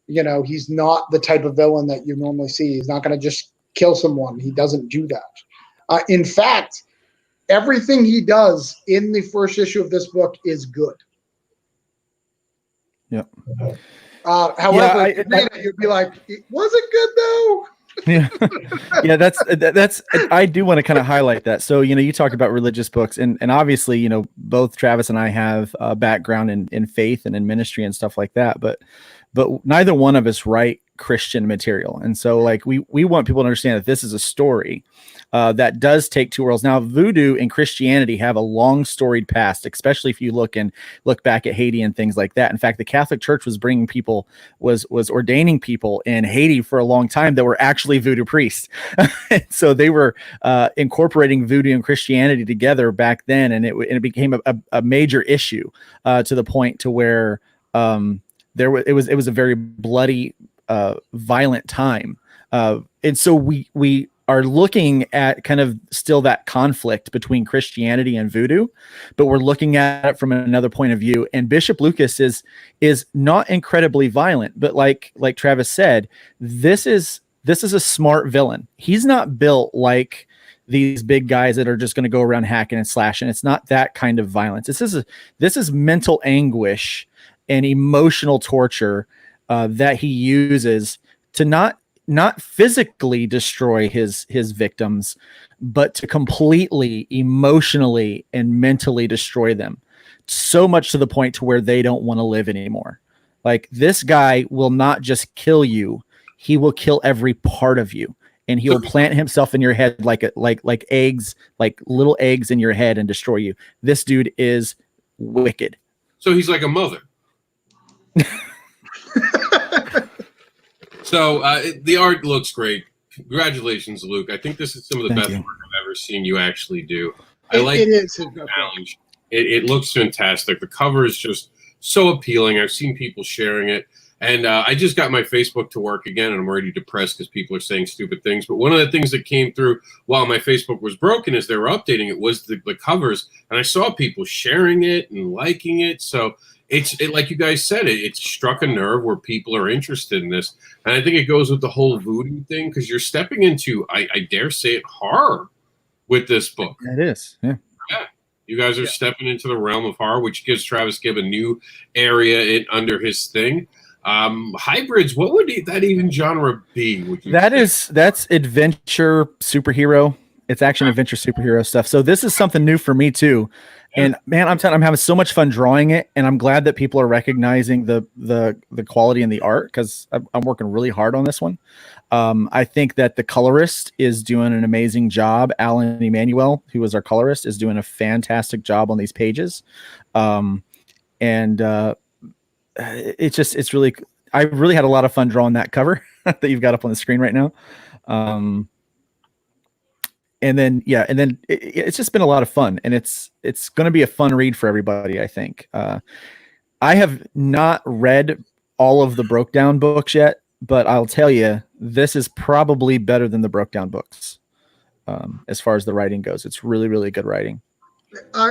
C: You know, he's not the type of villain that you normally see. He's not going to just kill someone. He doesn't do that. In fact, everything he does in the first issue of this book is good.
E: Yep.
C: However, you'd be like, was it good though?
E: Yeah, that's I do want to kind of highlight that. So, you talk about religious books, and obviously, both Travis and I have a background in faith and in ministry and stuff like that, but neither one of us write Christian material. And so like we want people to understand that this is a story that does take two worlds. Now, voodoo and Christianity have a long storied past, especially if you look back at Haiti and things like that. In fact, the Catholic Church was bringing people, was ordaining people in Haiti for a long time that were actually voodoo priests. So they were incorporating voodoo and Christianity together back then, and it became a major issue to the point to where it was a very bloody, violent time, and so we are looking at kind of still that conflict between Christianity and voodoo, but we're looking at it from another point of view. And Bishop Lucas is not incredibly violent, but like Travis said, this is a smart villain. He's not built like these big guys that are just going to go around hacking and slashing. It's not that kind of violence. This is mental anguish and emotional torture that he uses to not physically destroy his victims, but to completely emotionally and mentally destroy them, so much to the point to where they don't want to live anymore. Like, this guy will not just kill you, he will kill every part of you, and he will plant himself in your head like eggs, like little eggs in your head, and destroy you. This dude is wicked.
A: So he's like a mother. So the art looks great. Congratulations, Luke. I think this is some of the best work I've ever seen you actually do. I like
C: it is
A: the challenge. It looks fantastic. The cover is just so appealing. I've seen people sharing it. And I just got my Facebook to work again, and I'm already depressed because people are saying stupid things. But one of the things that came through while my Facebook was broken as they were updating it was the covers. And I saw people sharing it and liking it. So it's like you guys said, it struck a nerve where people are interested in this. And I think it goes with the whole voodoo thing, because you're stepping into, I dare say it, horror with this book.
E: It is, yeah.
A: You guys are stepping into the realm of horror, which gives Travis Gibb a new area under his thing. Hybrids, what would that even genre be? That's
E: adventure superhero. It's action adventure superhero stuff. So this is something new for me too. And man, I'm having so much fun drawing it, and I'm glad that people are recognizing the quality in the art, because I'm working really hard on this one. I think that the colorist is doing an amazing job. Alan Emanuel, who was our colorist, is doing a fantastic job on these pages. It's really, I really had a lot of fun drawing that cover that you've got up on the screen right now. And then it's just been a lot of fun, and it's going to be a fun read for everybody, I think. I have not read all of the Broke Down books yet, but I'll tell you, this is probably better than the Broke Down books. As far as the writing goes, it's really, really good writing.
C: I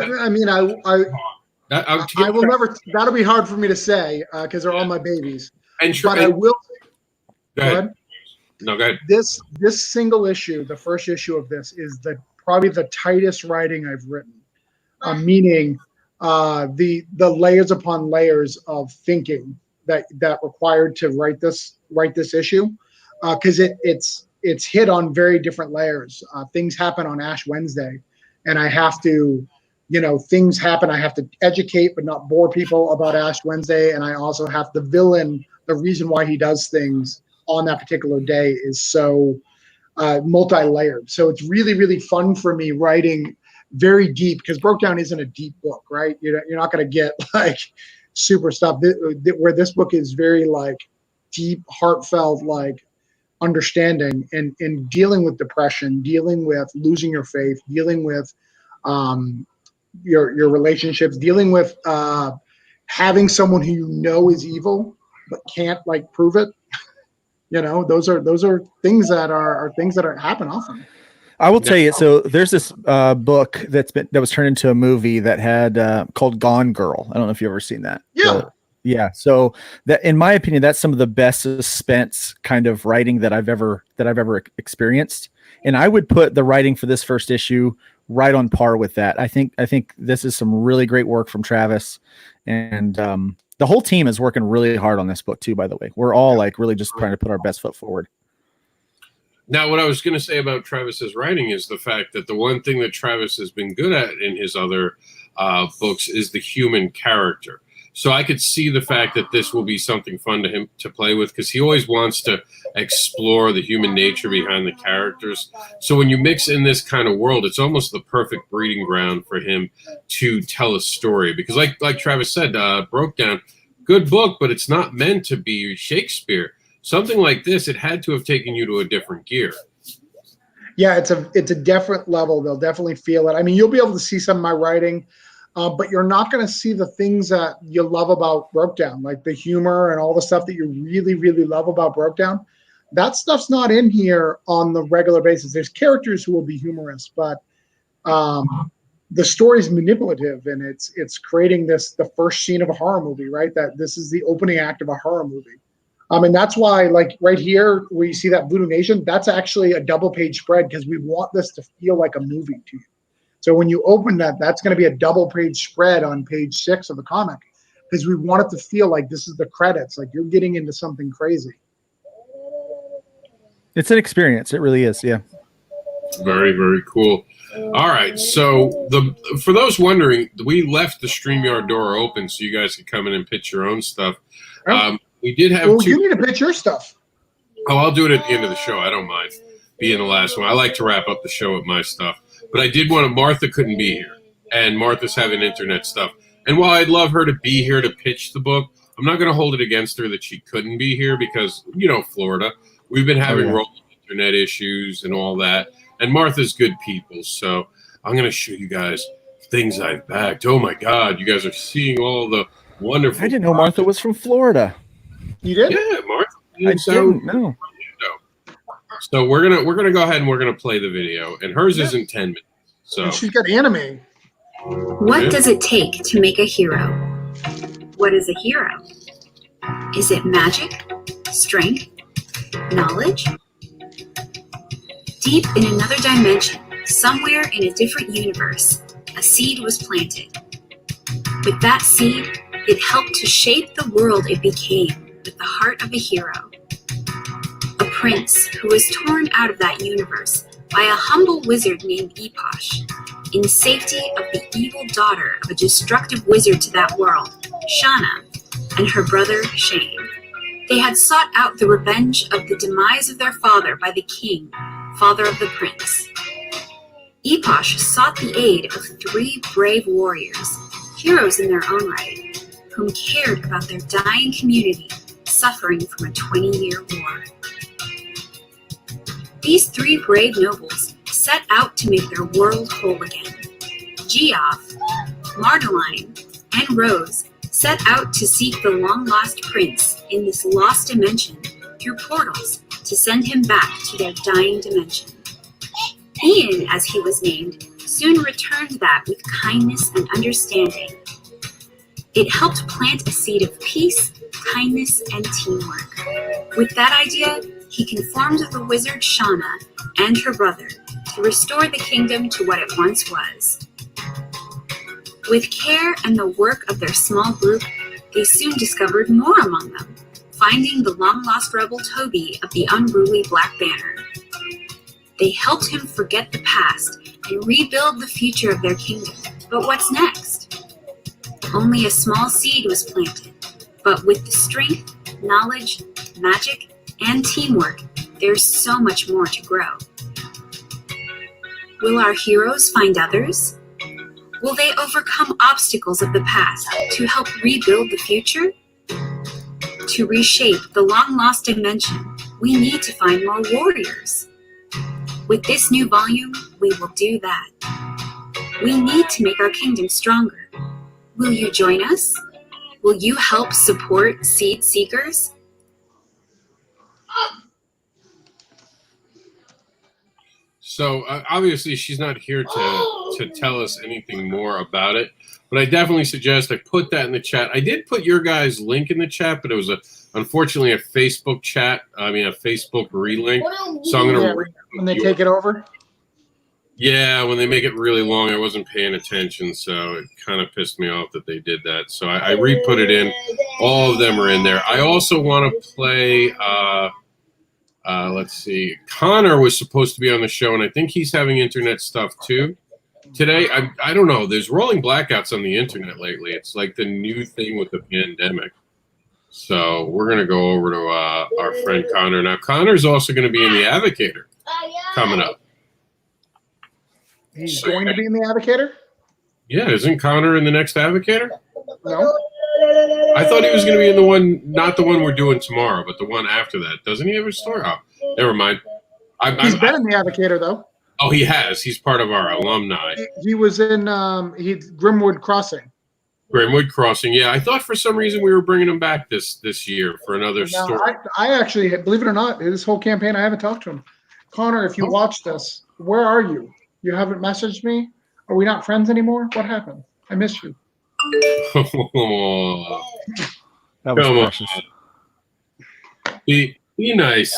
C: will never. That'll be hard for me to say because they're all my babies. But I will.
A: Go ahead. No, go ahead.
C: This single issue, the first issue of this, is probably the tightest writing I've written. Meaning, the layers upon layers of thinking that required to write this issue, because it's hit on very different layers. Things happen on Ash Wednesday, and I have to. Things happen. I have to educate but not bore people about Ash Wednesday. And I also have the villain, the reason why he does things on that particular day is so multi-layered. So it's really, really fun for me writing very deep, because Broke Down isn't a deep book, right? You're not going to get like super stuff. Where this book is very like deep, heartfelt, like understanding in dealing with depression, dealing with losing your faith, dealing with your relationships, dealing with having someone who you know is evil but can't like prove it. You know, those are things that happen often.
E: I will tell you. So there's this book that was turned into a movie that had called Gone Girl. I don't know if you've ever seen that.
C: Yeah.
E: Yeah. So that, in my opinion, that's some of the best suspense kind of writing that I've ever experienced. And I would put the writing for this first issue right on par with that. I think this is some really great work from Travis, and the whole team is working really hard on this book too. By the way, we're all like really just trying to put our best foot forward.
A: Now, what I was going to say about Travis's writing is the fact that the one thing that Travis has been good at in his other books is the human character. So I could see the fact that this will be something fun to him to play with, because he always wants to explore the human nature behind the characters. So when you mix in this kind of world, it's almost the perfect breeding ground for him to tell a story. Because like Travis said, Broke Down, good book, but it's not meant to be Shakespeare. Something like this, it had to have taken you to a different gear.
C: Yeah, it's a different level. They'll definitely feel it. I mean, you'll be able to see some of my writing, but you're not going to see the things that you love about Broke Down, like the humor and all the stuff that you really, really love about Broke Down. That stuff's not in here on the regular basis. There's characters who will be humorous, but the story's manipulative, and it's creating the first scene of a horror movie, right? That this is the opening act of a horror movie. And that's why, like right here, where you see that Voodoo Nation, that's actually a double-page spread, because we want this to feel like a movie to you. So when you open that, that's going to be a double-page spread on page 6 of the comic, because we want it to feel like this is the credits, like you're getting into something crazy.
E: It's an experience. It really is. Yeah.
A: Very, very cool. All right. So for those wondering, we left the StreamYard door open so you guys could come in and pitch your own stuff. We did have
C: you need to pitch your stuff.
A: Oh, I'll do it at the end of the show. I don't mind being the last one. I like to wrap up the show with my stuff. But I did want to. Martha couldn't be here, and Martha's having internet stuff. And while I'd love her to be here to pitch the book, I'm not going to hold it against her that she couldn't be here because, Florida, we've been having rolling internet issues and all that. And Martha's good people. So I'm going to show you guys things I've backed. Oh, my God. You guys are seeing all the wonderful.
E: I didn't know Martha was from Florida.
C: You did?
A: Yeah, Martha.
E: I didn't know.
A: So we're gonna go ahead and we're gonna play the video, and hers isn't 10 minutes. So
C: and she's got anime.
D: What does it take to make a hero? What is a hero? Is it magic, strength, knowledge? Deep in another dimension, somewhere in a different universe, a seed was planted. With that seed, it helped to shape the world it became with the heart of a hero. A prince who was torn out of that universe by a humble wizard named Eposh, in the safety of the evil daughter of a destructive wizard to that world, Shauna, and her brother Shane. They had sought out the revenge of the demise of their father by the king, father of the prince. Eposh sought the aid of 3 brave warriors, heroes in their own right, whom cared about their dying community suffering from a 20-year war. These 3 brave nobles set out to make their world whole again. Geoff, Mardeline, and Rose set out to seek the long-lost prince in this lost dimension through portals to send him back to their dying dimension. Ian, as he was named, soon returned that with kindness and understanding. It helped plant a seed of peace, kindness, and teamwork. With that idea, he conformed the wizard Shauna and her brother to restore the kingdom to what it once was. With care and the work of their small group, they soon discovered more among them, finding the long-lost rebel Toby of the unruly Black Banner. They helped him forget the past and rebuild the future of their kingdom. But what's next? Only a small seed was planted, but with the strength, knowledge, magic, and teamwork, there's so much more to grow. Will our heroes find others? Will they overcome obstacles of the past to help rebuild the future?
G: To reshape the long-lost dimension, we need to find more warriors. With this new volume, we will do that. We need to make our kingdom stronger. Will you join us? Will you help support Seed Seekers?
A: So obviously she's not here to tell us anything more about it, but I definitely suggest I put that in the chat. I did put your guys' link in the chat, but it was unfortunately a Facebook chat. I mean, a Facebook relink. So I'm gonna
C: when they take it over.
A: Yeah, when they make it really long, I wasn't paying attention, so it kind of pissed me off that they did that. So I re-put it in. All of them are in there. I also want to play. Let's see. Connor was supposed to be on the show, and I think he's having internet stuff too today. I don't know. There's rolling blackouts on the internet lately. It's like the new thing with the pandemic. So we're going to go over to our friend Connor. Now, Connor's also going to be in the Advocator coming up.
C: He's going to be in the Advocator?
A: Yeah, isn't Connor in the next Advocator?
C: No.
A: I thought he was going to be in the one, not the one we're doing tomorrow, but the one after that. Doesn't he have a story? Oh, never mind.
C: He's been in the Advocator, though.
A: Oh, he has. He's part of our alumni.
C: He was in Grimwood Crossing.
A: Grimwood Crossing, yeah. I thought for some reason we were bringing him back this year for another story.
C: I actually, believe it or not, this whole campaign, I haven't talked to him. Connor, if you watch this, where are you? You haven't messaged me? Are we not friends anymore? What happened? I miss you.
E: That was precious.
A: Be nice.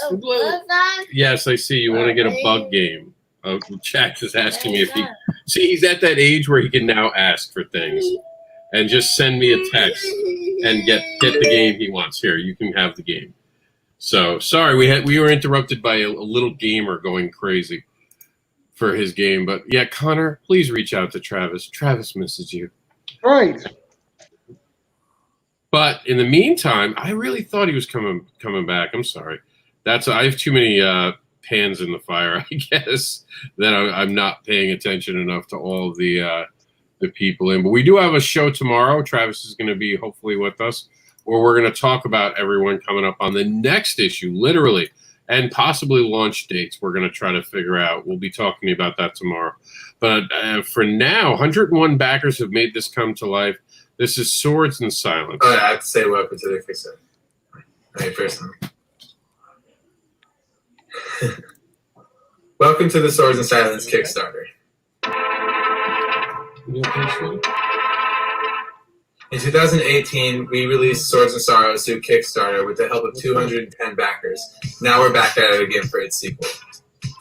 A: Yes, I see. You want to get a bug game. Oh, Jack is asking me if he... See, he's at that age where he can now ask for things. And just send me a text and get the game he wants. Here, you can have the game. So, sorry, we were interrupted by a little gamer going crazy for his game. But, yeah, Connor, please reach out to Travis. Travis misses you.
C: Right.
A: But in the meantime, I really thought he was coming back. I'm sorry. I have too many pans in the fire, I guess, that I'm not paying attention enough to all the people in. But we do have a show tomorrow. Travis is going to be hopefully with us, where we're going to talk about everyone coming up on the next issue, literally, and possibly launch dates. We're going to try to figure out. We'll be talking about that tomorrow. But for now, 101 backers have made this come to life. This is Swords and Silence.
F: Oh, I have to say welcome to the Kickstarter. Right, first time. Welcome to the Swords and Silence Kickstarter. In 2018, we released Swords and Sorrows through Kickstarter with the help of 210 backers. Now we're back at it again for its sequel.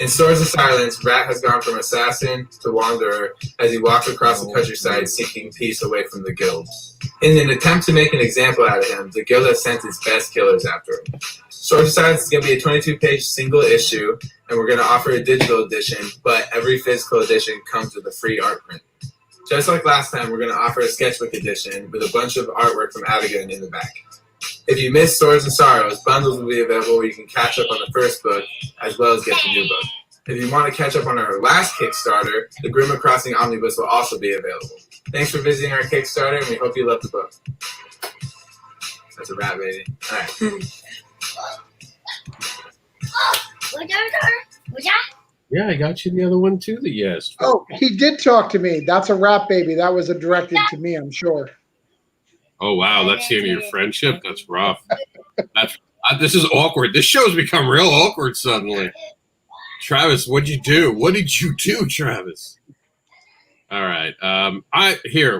F: In Swords of Silence, Rat has gone from assassin to wanderer as he walks across the countryside seeking peace away from the guild. In an attempt to make an example out of him, the guild has sent its best killers after him. Swords of Silence is going to be a 22-page single issue, and we're going to offer a digital edition, but every physical edition comes with a free art print. Just like last time, we're going to offer a sketchbook edition with a bunch of artwork from Abigail in the back. If you missed Swords and Sorrows, bundles will be available where you can catch up on the first book as well as get the new book. If you want to catch up on our last Kickstarter, the Grimwood Crossing Omnibus will also be available. Thanks for visiting our Kickstarter, and we hope you love the book. That's a wrap, baby. All right.
A: Yeah, I got you the other one too that you asked for.
C: Oh, he did talk to me. That's a wrap, baby. That was directed to me, I'm sure.
A: Oh, wow. That's the end of your friendship? That's rough. This is awkward. This show's become real awkward suddenly. Travis, what'd you do? What did you do, Travis? All right.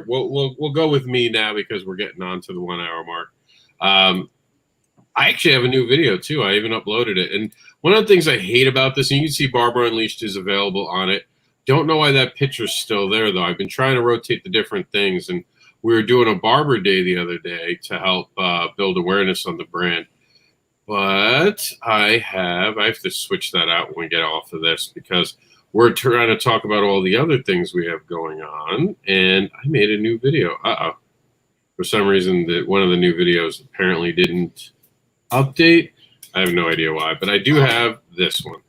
A: We'll go with me now because we're getting on to the 1 hour mark. I actually have a new video too. I even uploaded it. And one of the things I hate about this, and you can see Barbara Unleashed is available on it. Don't know why that picture's still there though. I've been trying to rotate the different things, and we were doing a Barber Day the other day to help build awareness on the brand. But I have to switch that out when we get off of this because we're trying to talk about all the other things we have going on. And I made a new video. For some reason, one of the new videos apparently didn't update. I have no idea why, but I do have this one.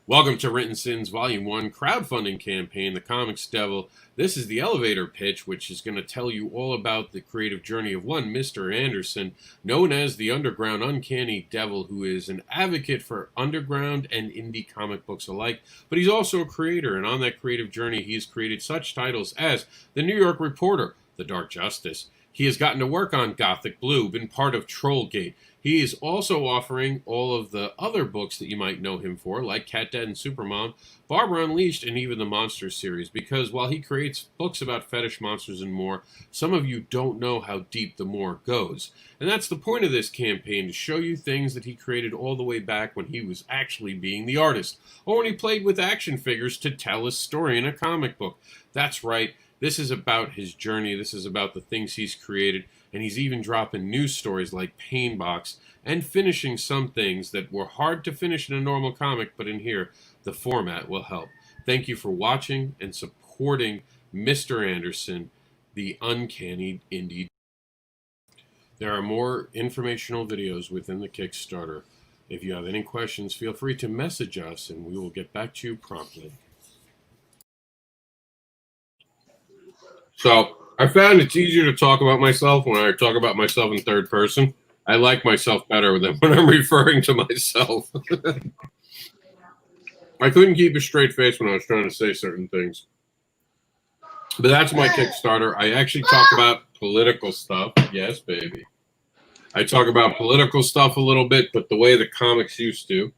A: Welcome to Written Sins Volume 1 crowdfunding campaign, The Comics Devil. This is the elevator pitch, which is going to tell you all about the creative journey of one Mr. Anderson, known as the Underground Uncanny Devil, who is an advocate for underground and indie comic books alike, but he's also a creator, and on that creative journey, he's created such titles as The New York Reporter, The Dark Justice. He has gotten to work on Gothic Blue, been part of Trollgate. He is also offering all of the other books that you might know him for, like Cat Dad and Supermom, Barbara Unleashed, and even the Monsters series, because while he creates books about fetish monsters and more, some of you don't know how deep the more goes. And that's the point of this campaign, to show you things that he created all the way back when he was actually being the artist, or when he played with action figures to tell a story in a comic book. That's right. This is about his journey. This is about the things he's created. And he's even dropping new stories like Painbox and finishing some things that were hard to finish in a normal comic, but in here, the format will help. Thank you for watching and supporting Mr. Anderson, the Uncanny Indie. There are more informational videos within the Kickstarter. If you have any questions, feel free to message us and we will get back to you promptly. So I found it's easier to talk about myself when I talk about myself in third person. I like myself better than when I'm referring to myself. I couldn't keep a straight face when I was trying to say certain things. But that's my Kickstarter. I actually talk about political stuff. Yes, baby. I talk about political stuff a little bit, but the way the comics used to.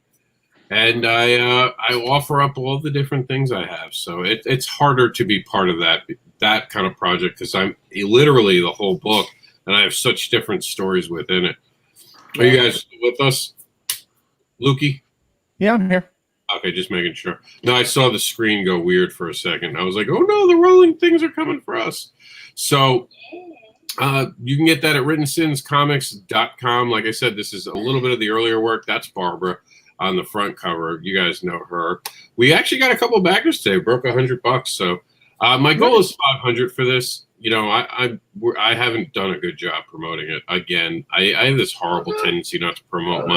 A: And I offer up all the different things I have. So it's harder to be part of that kind of project because I'm literally the whole book, and I have such different stories within it. Are you guys with us, Lukey?
E: Yeah, I'm here.
A: Okay, just making sure. No, I saw the screen go weird for a second. I was like, oh no, the rolling things are coming for us. So you can get that at writtensinscomics.com. Like I said, this is a little bit of the earlier work. That's Barbara on the front cover. You guys know her. We actually got a couple of backers today. Broke $100. So my goal is 500 for this. You know, I haven't done a good job promoting it. Again, I have this horrible tendency not to promote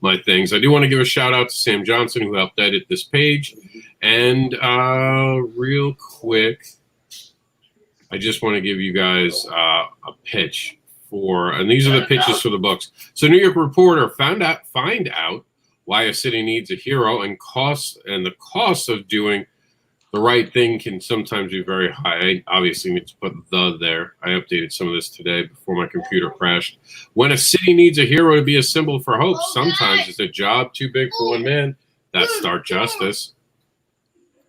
A: my things. I do want to give a shout out to Sam Johnson, who helped edit this page. And real quick, I just want to give you guys a pitch for, and these are the pitches for the books. So New York Reporter, find out why a city needs a hero, and the cost of doing the right thing can sometimes be very high. I obviously need to put the there. I updated some of this today before my computer crashed. When a city needs a hero to be a symbol for hope, sometimes it's a job too big for one man. That's Dark Justice.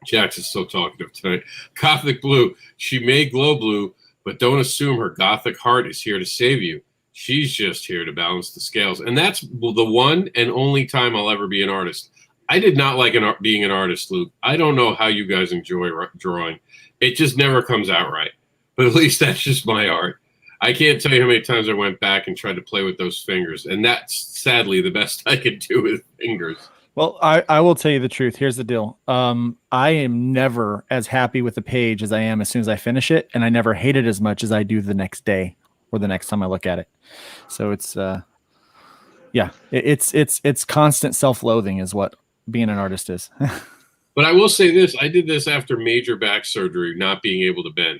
A: Jackson's so talkative tonight. Gothic Blue. She may glow blue, but don't assume her gothic heart is here to save you. She's just here to balance the scales. And that's the one and only time I'll ever be an artist. I did not like being an artist, Luke. I don't know how you guys enjoy drawing. It just never comes out right. But at least that's just my art. I can't tell you how many times I went back and tried to play with those fingers. And that's sadly the best I could do with fingers.
E: Well, I will tell you the truth. Here's the deal. I am never as happy with the page as I am as soon as I finish it. And I never hate it as much as I do the next day or the next time I look at it. So it's, yeah, it's constant self-loathing is what being an artist is.
A: But I will say this. I did this after major back surgery, not being able to bend.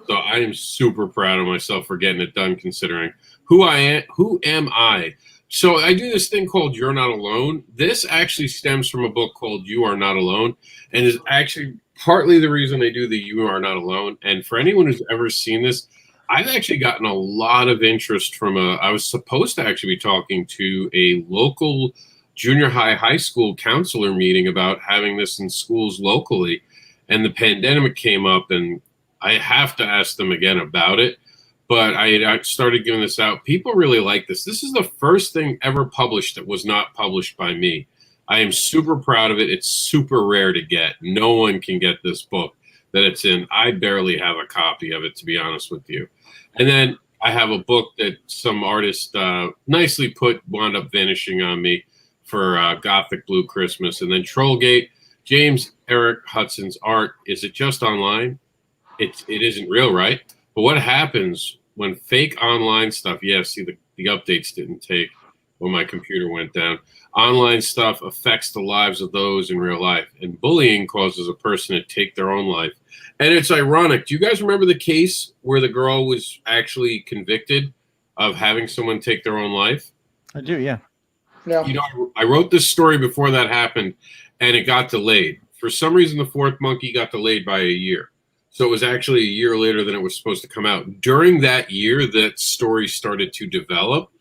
A: So I am super proud of myself for getting it done, considering who I am. Who am I? So I do this thing called You're Not Alone. This actually stems from a book called You Are Not Alone, and is actually partly the reason they do the You Are Not Alone. And for anyone who's ever seen this, I've actually gotten a lot of interest from I was supposed to actually be talking to a local junior high school counselor meeting about having this in schools locally. And the pandemic came up, and I have to ask them again about it. But I started giving this out. People really like this. This is the first thing ever published that was not published by me. I am super proud of it. It's super rare to get. No one can get this book that it's in. I barely have a copy of it, to be honest with you. And then I have a book that some artist nicely wound up vanishing on me for Gothic Blue Christmas. And then Trollgate, James Eric Hudson's art. Is it just online? It isn't real, right? But what happens when fake online stuff, see, the updates didn't take. when my computer went down. Online stuff affects the lives of those in real life, and bullying causes a person to take their own life. And it's ironic. Do you guys remember the case where the girl was actually convicted of having someone take their own life?
E: I do, yeah.
C: Yeah.
A: You know, I wrote this story before that happened, and it got delayed. For some reason, the fourth monkey got delayed by a year. So it was actually a year later than it was supposed to come out. During that year, that story started to develop.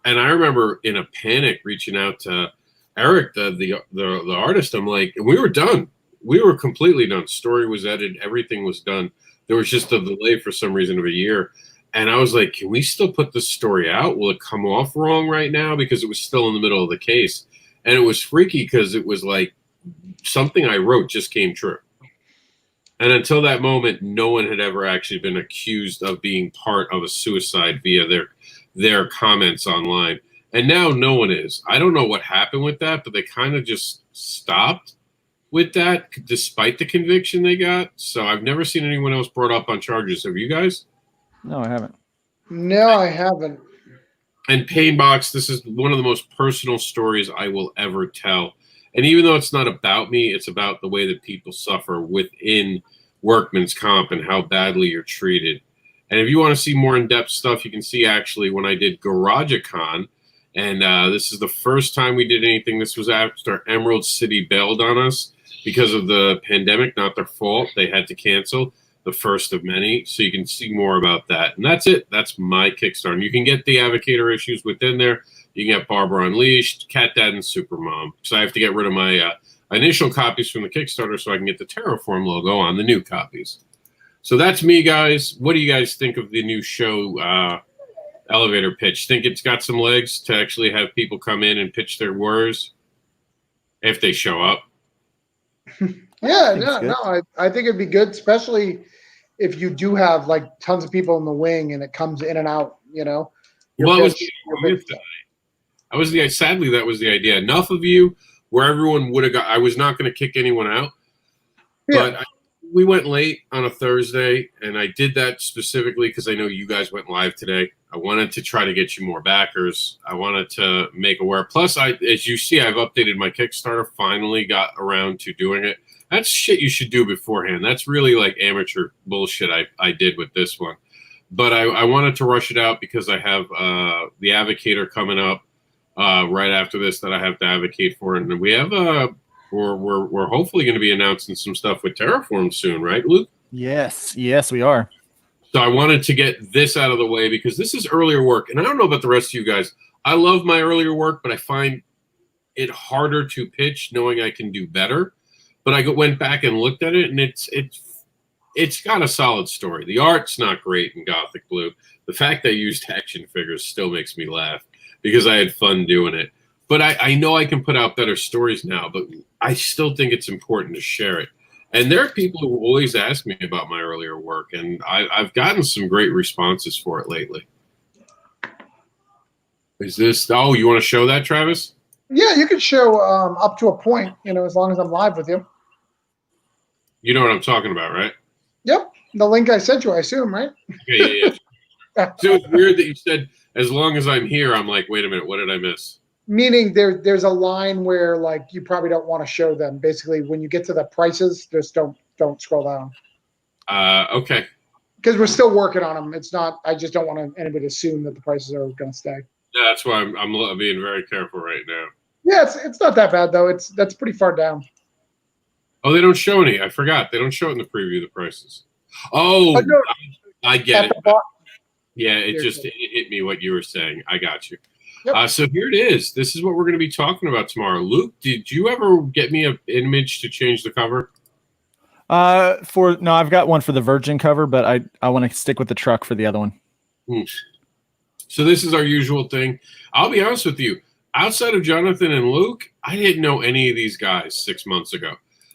A: And I remember in a panic reaching out to Eric, the artist. I'm like, and we were done. We were completely done. Story was edited. Everything was done. There was just a delay for some reason of a year. And I was like, can we still put this story out? Will it come off wrong right now? Because it was still in the middle of the case. And it was freaky because it was like something I wrote just came true. And until that moment, no one had ever actually been accused of being part of a suicide via their comments online. And now no one is. I don't know what happened with that, but they kind of just stopped with that despite the conviction they got. So I've never seen anyone else brought up on charges. Have you guys?
E: No, I haven't.
C: No, I haven't.
A: And Painbox, this is one of the most personal stories I will ever tell. And even though it's not about me, it's about the way that people suffer within workman's comp and how badly you're treated. And if you want to see more in-depth stuff, you can see actually when I did GarageCon, and this is the first time we did anything. This was after Emerald City bailed on us because of the pandemic, not their fault. They had to cancel, the first of many. So you can see more about that. And that's it. That's my Kickstarter. And you can get the Advocator issues within there. You can get Barbara Unleashed, Cat Dad, and Supermom. So I have to get rid of my initial copies from the Kickstarter so I can get the Terraform logo on the new copies. So that's me, guys. What do you guys think of the new show, Elevator Pitch? Think it's got some legs to actually have people come in and pitch their wares if they show up?
C: I think it'd be good, especially if you do have like tons of people in the wing and it comes in and out, you know.
A: Well, sadly, that was the idea. Enough of you where everyone would have got, I was not going to kick anyone out, but we went late on a Thursday, and I did that specifically because I know you guys went live today. I wanted to try to get you more backers. I wanted to make aware. Plus, as you see, I've updated my Kickstarter, finally got around to doing it. That's shit you should do beforehand. That's really like amateur bullshit I did with this one. But I wanted to rush it out because I have the Advocator coming up right after this that I have to advocate for. And we have we're hopefully going to be announcing some stuff with Terraform soon, right, Luke?
E: Yes, we are.
A: So I wanted to get this out of the way because this is earlier work. And I don't know about the rest of you guys. I love my earlier work, but I find it harder to pitch knowing I can do better. But I went back and looked at it, and it's got a solid story. The art's not great in Gothic Blue. The fact that I used action figures still makes me laugh because I had fun doing it. But I know I can put out better stories now, but I still think it's important to share it. And there are people who always ask me about my earlier work, and I've gotten some great responses for it lately. Is this, oh, you want to show that, Travis?
C: Yeah, you can show up to a point, you know, as long as I'm live with you.
A: You know what I'm talking about, right?
C: Yep. The link I sent you, I assume, right?
A: Yeah. So it's weird that you said, as long as I'm here, I'm like, wait a minute, what did I miss?
C: Meaning there's a line where like you probably don't want to show them. Basically, when you get to the prices, just don't scroll down.
A: Okay.
C: Because we're still working on them. It's not. I just don't want anybody to assume that the prices are going to stay.
A: Yeah, that's why I'm being very careful right now.
C: Yeah, it's not that bad though. That's pretty far down.
A: Oh, they don't show any. I forgot. They don't show it in the preview, the prices. Oh,
C: no,
A: I get it. Yeah, it
C: Here's
A: hit me what you were saying. I got you.
C: Yep.
A: So here it is. This is what we're going to be talking about tomorrow. Luke, did you ever get me an image to change the cover?
E: No, I've got one for the Virgin cover, but I want to stick with the truck for the other one.
A: So this is our usual thing. I'll be honest with you. Outside of Jonathan and Luke, I didn't know any of these guys 6 months ago.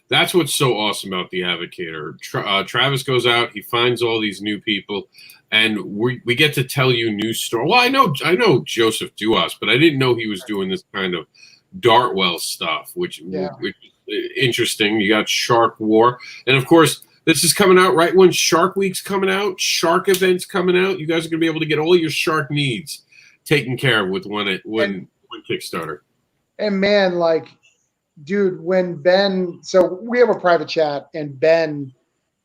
A: That's what's so awesome about the Advocator. Travis goes out, he finds all these new people, and we get to tell you new stories. Well, I know Joseph Duas, but I didn't know he was doing this kind of Dartwell stuff, which is interesting. You got Shark War, and of course, this is coming out right when Shark Week's coming out, Shark Event's coming out. You guys are gonna be able to get all your shark needs taken care of with when on Kickstarter.
C: And man, like, dude, when Ben, so we have a private chat, and Ben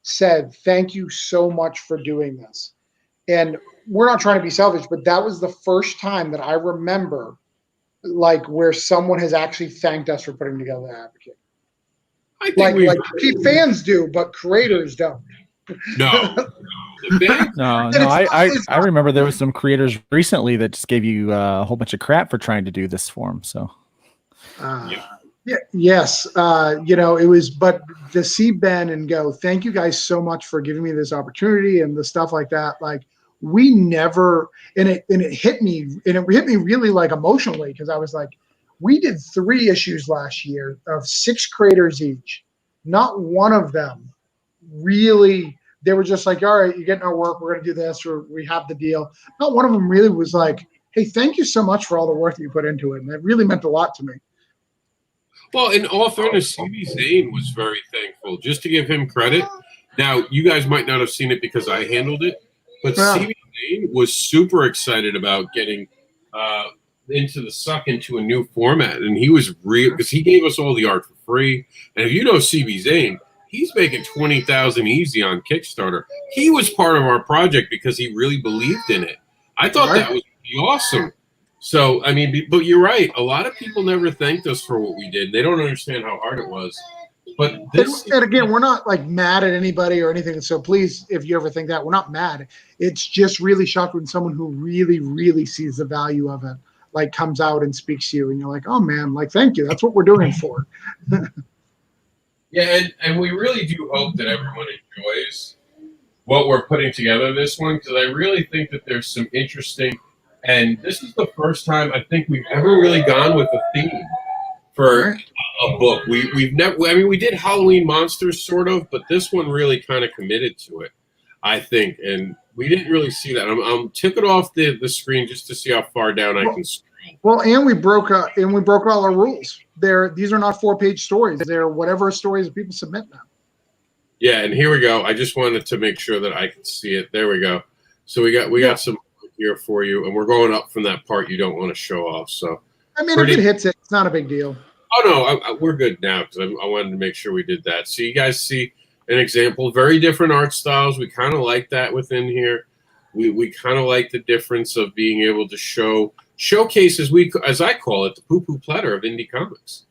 C: said, "Thank you so much for doing this." And we're not trying to be selfish, but that was the first time that I remember, like, where someone has actually thanked us for putting together Advocate.
A: I think
C: Like fans do, but creators don't.
A: No. The fans,
E: No,
C: And
E: I remember there was some creators recently that just gave you a whole bunch of crap for trying to do this for them. So,
C: yes, it was, but to see Ben and go, "Thank you guys so much for giving me this opportunity," and the stuff like that, like, we never, and it hit me really, like, emotionally, because I was like, we did 3 issues last year of 6 creators each. Not one of them really, they were just like, "All right, you're getting our work, we're going to do this, or we have the deal." Not one of them really was like, "Hey, thank you so much for all the work that you put into it." And it really meant a lot to me.
A: well, in all fairness, CB Zane was very thankful. Just to give him credit. Now, you guys might not have seen it because I handled it, but
C: Yeah.
A: CB Zane was super excited about getting into the suck into a new format, and he was real because he gave us all the art for free. And if you know CB Zane, he's making 20,000 easy on Kickstarter. He was part of our project because he really believed in it. I thought that was pretty awesome. So, I mean, but you're right. A lot of people never thanked us for what we did. They don't understand how hard it was. But this,
C: and again, we're not like mad at anybody or anything. So please, if you ever think that, we're not mad. It's just really shocking when someone who really, really sees the value of it, like, comes out and speaks to you, and you're like, "Oh man, like, thank you. That's what we're doing for."
A: yeah, and we really do hope that everyone enjoys what we're putting together this one, because I really think that there's some interesting, and this is the first time I think we've ever really gone with a theme for a book. We've never, I mean, we did Halloween monsters sort of, but this one really kind of committed to it, I think, and we didn't really see that. I'm took it off the screen just to see how far down I can scroll.
C: Well, and we broke all our rules. These are not 4-page stories. They're whatever stories people submit now.
A: Yeah, and here we go. I just wanted to make sure that I could see it. There we go. So we got some here for you, and we're going up from that part you don't want to show off. So
C: I mean, if it hits it, it's not a big deal.
A: Oh no, we're good now because I wanted to make sure we did that. So you guys see an example. Very different art styles. We kind of like that within here. We kind of like the difference of being able to showcase, as I call it, the poo-poo platter of indie comics.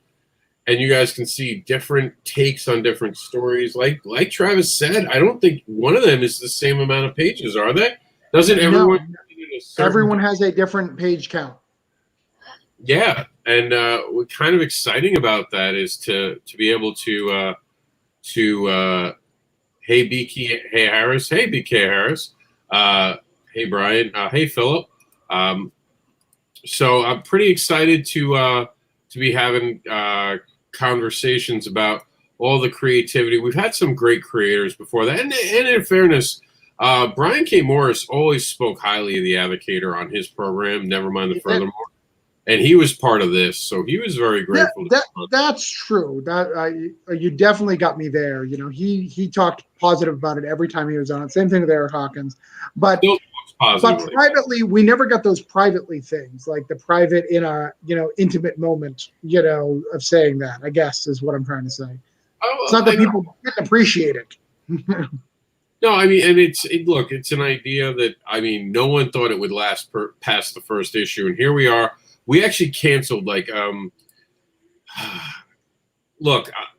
A: And you guys can see different takes on different stories. Like Travis said, I don't think one of them is the same amount of pages, are they? Doesn't everyone?
C: No. Everyone has a different page count.
A: Yeah, and what kind of exciting about that is to be able to hey BK, hey Harris, hey BK Harris, hey Brian, hey Philip. So I'm pretty excited to be having conversations about all the creativity. We've had some great creators before that, and in fairness, Brian K. Morris always spoke highly of the Advocator on his program. Never mind the Furthermore. And he was part of this, so he was very grateful.
C: That's true. You definitely got me there. You know, he talked positive about it every time he was on it. Same thing with Eric Hawkins. But privately, we never got those privately things, like the private in a intimate moment, of saying that, I guess, is what I'm trying to say. It's not that people didn't appreciate it.
A: No, I mean, and it's an idea that, I mean, no one thought it would last past the first issue, and here we are. We actually canceled, look,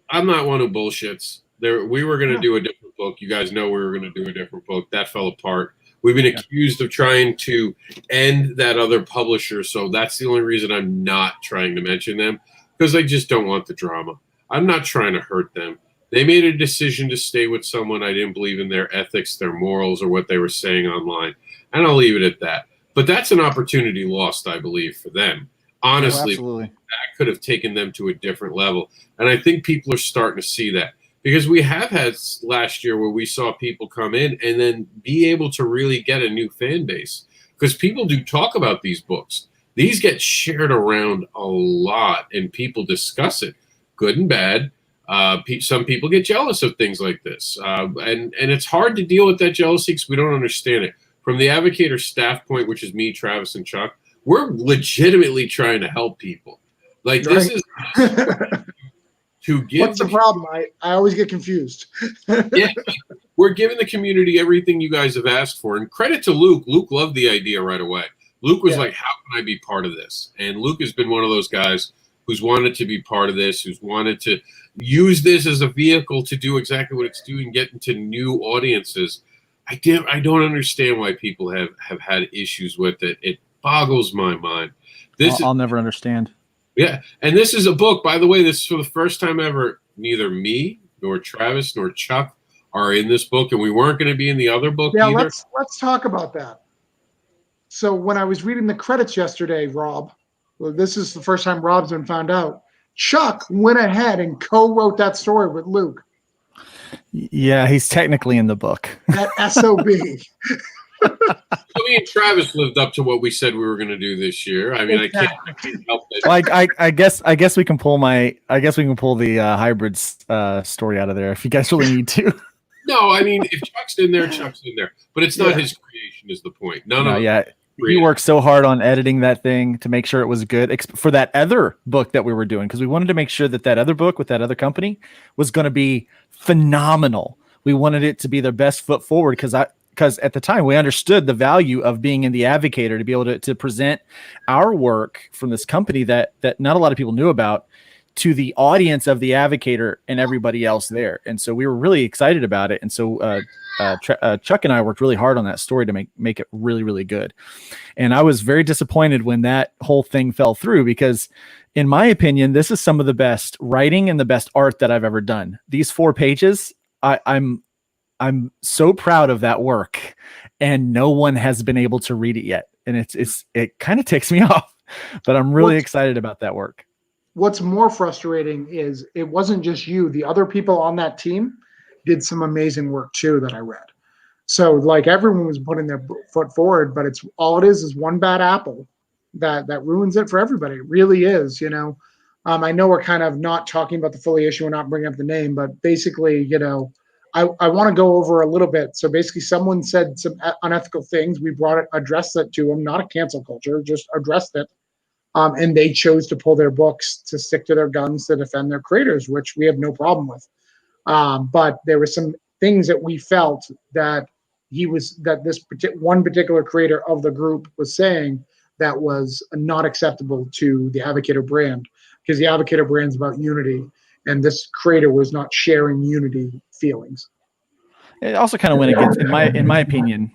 A: I'm not one who bullshits. We were going to do a different book. You guys know we were going to do a different book. That fell apart. We've been accused of trying to end that other publisher, so that's the only reason I'm not trying to mention them, because I just don't want the drama. I'm not trying to hurt them. They made a decision to stay with someone. I didn't believe in their ethics, their morals, or what they were saying online, and I'll leave it at that. But that's an opportunity lost, I believe, for them. Honestly, that could have taken them to a different level. And I think people are starting to see that. Because we have had last year where we saw people come in and then be able to really get a new fan base. Because people do talk about these books. These get shared around a lot, and people discuss it, good and bad. Some people get jealous of things like this. And it's hard to deal with that jealousy because we don't understand it. From the Advocator staff point, which is me, Travis, and Chuck, We're legitimately trying to help people. Like this is to give.
C: What's the problem? I always get confused.
A: Yeah, we're giving the community everything you guys have asked for. And credit to Luke. Luke loved the idea right away. Luke was like, how can I be part of this? And Luke has been one of those guys who's wanted to be part of this, who's wanted to use this as a vehicle to do exactly what it's doing, get into new audiences. I don't understand why people have had issues with it. It boggles my mind.
E: I'll never understand.
A: Yeah, and this is a book, by the way, this is for the first time ever. Neither me nor Travis nor Chuck are in this book, and we weren't going to be in the other book either.
C: Let's talk about that. So when I was reading the credits yesterday, Rob, well, this is the first time Rob's been found out. Chuck went ahead and co-wrote that story with Luke.
E: Yeah, he's technically in the book.
C: That SOB.
A: So me and Travis lived up to what we said we were going to do this year. I mean,
C: Exactly.
A: I can't help it.
E: Well, I guess we can pull the hybrids story out of there if you guys really need to.
A: No, I mean, if Chuck's in there, Chuck's in there. But it's not his creation is the point.
E: He worked so hard on editing that thing to make sure it was good for that other book that we were doing, because we wanted to make sure that other book with that other company was going to be phenomenal. We wanted it to be their best foot forward because at the time we understood the value of being in the Advocator to be able to present our work from this company that not a lot of people knew about to the audience of the Advocator and everybody else there. And so we were really excited about it. And so Chuck and I worked really hard on that story to make it really, really good. And I was very disappointed when that whole thing fell through, because in my opinion, this is some of the best writing and the best art that I've ever done. These 4 pages, I'm so proud of that work, and no one has been able to read it yet. And it kind of ticks me off, but I'm really excited about that work.
C: What's more frustrating is it wasn't just you. The other people on that team did some amazing work too that I read. So like everyone was putting their foot forward, but it's all it is one bad apple that ruins it for everybody. It really is, you know. I know we're kind of not talking about the Fully issue and not bringing up the name, but basically, you know, I want to go over a little bit. So basically someone said some unethical things. We addressed that to them, not a cancel culture, just addressed it. And they chose to pull their books, to stick to their guns, to defend their creators, which we have no problem with. But there were some things that we felt that this one particular creator of the group was saying that was not acceptable to the Advocator brand, because the Advocator brand is about unity, and this creator was not sharing unity feelings.
E: It also kind of went against, in my opinion,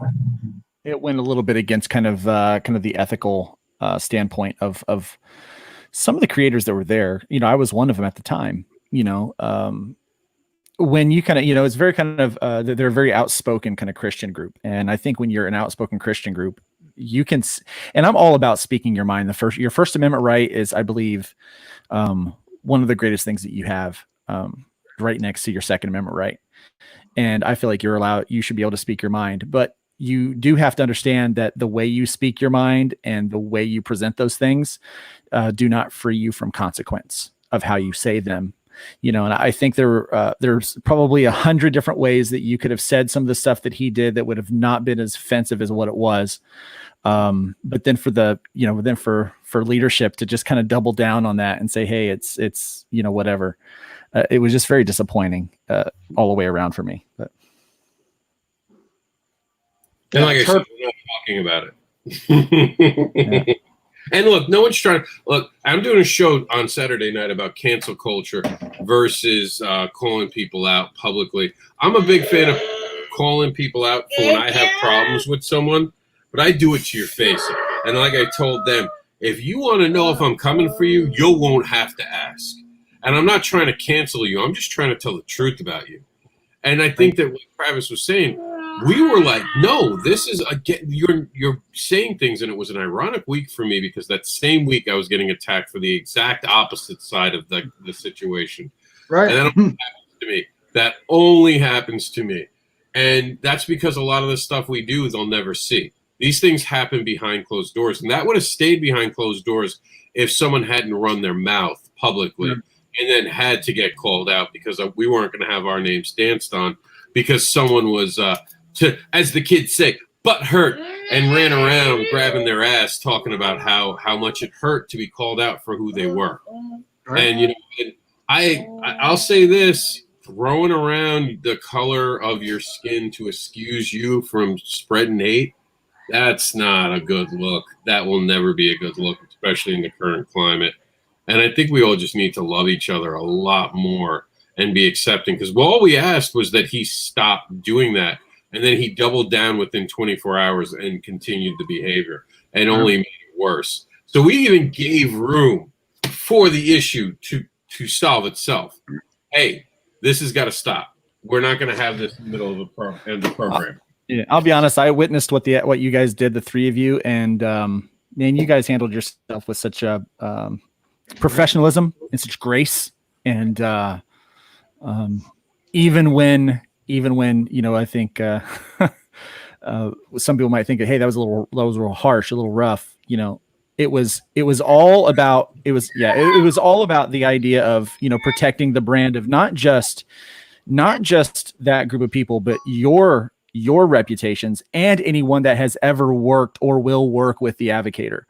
E: it went a little bit against kind of the ethical standpoint of some of the creators that were there. You know, I was one of them at the time. You know, when you kind of, you know, it's very kind of they're a very outspoken kind of Christian group, and I think when you're an outspoken Christian group, you can, and I'm all about speaking your mind. Your First Amendment right is, I believe, one of the greatest things that you have, right next to your Second Amendment right. And I feel like you should be able to speak your mind, but you do have to understand that the way you speak your mind and the way you present those things do not free you from consequence of how you say them. You know, and I think there's probably 100 different ways that you could have said some of the stuff that he did that would have not been as offensive as what it was. But then for leadership to just kind of double down on that and say, hey, it's you know, whatever. It was just very disappointing all the way around for me. But.
A: And like I said, we're not talking about it. Yeah. And look, no one's trying to look. I'm doing a show on Saturday night about cancel culture versus calling people out publicly. I'm a big fan of calling people out for when I have problems with someone, but I do it to your face. And like I told them, if you want to know if I'm coming for you, you won't have to ask. And I'm not trying to cancel you. I'm just trying to tell the truth about you. And I think that what Travis was saying, we were like, no, this is you're saying things, and it was an ironic week for me because that same week I was getting attacked for the exact opposite side of the situation.
C: Right.
A: And that only happens to me. That only happens to me. And that's because a lot of the stuff we do, they'll never see. These things happen behind closed doors, and that would have stayed behind closed doors if someone hadn't run their mouth publicly and then had to get called out because we weren't going to have our names danced on because someone was, as the kids say, butt hurt and ran around grabbing their ass, talking about how much it hurt to be called out for who they were.
C: Right.
A: And, you know, I'll say this, throwing around the color of your skin to excuse you from spreading hate, that's not a good look. That will never be a good look, especially in the current climate. And I think we all just need to love each other a lot more and be accepting, because all we asked was that he stop doing that. And then he doubled down within 24 hours and continued the behavior and only made it worse. So we even gave room for the issue to solve itself. Hey, this has got to stop. We're not going to have this in the middle of the program.
E: Yeah, I'll be honest. I witnessed what you guys did, the three of you, and man, you guys handled yourself with such a professionalism and such grace. And even when you know, I think some people might think, hey, that was a little harsh, a little rough. You know, it was all about it was all about the idea of, you know, protecting the brand of not just that group of people, but your reputations and anyone that has ever worked or will work with the Advocator.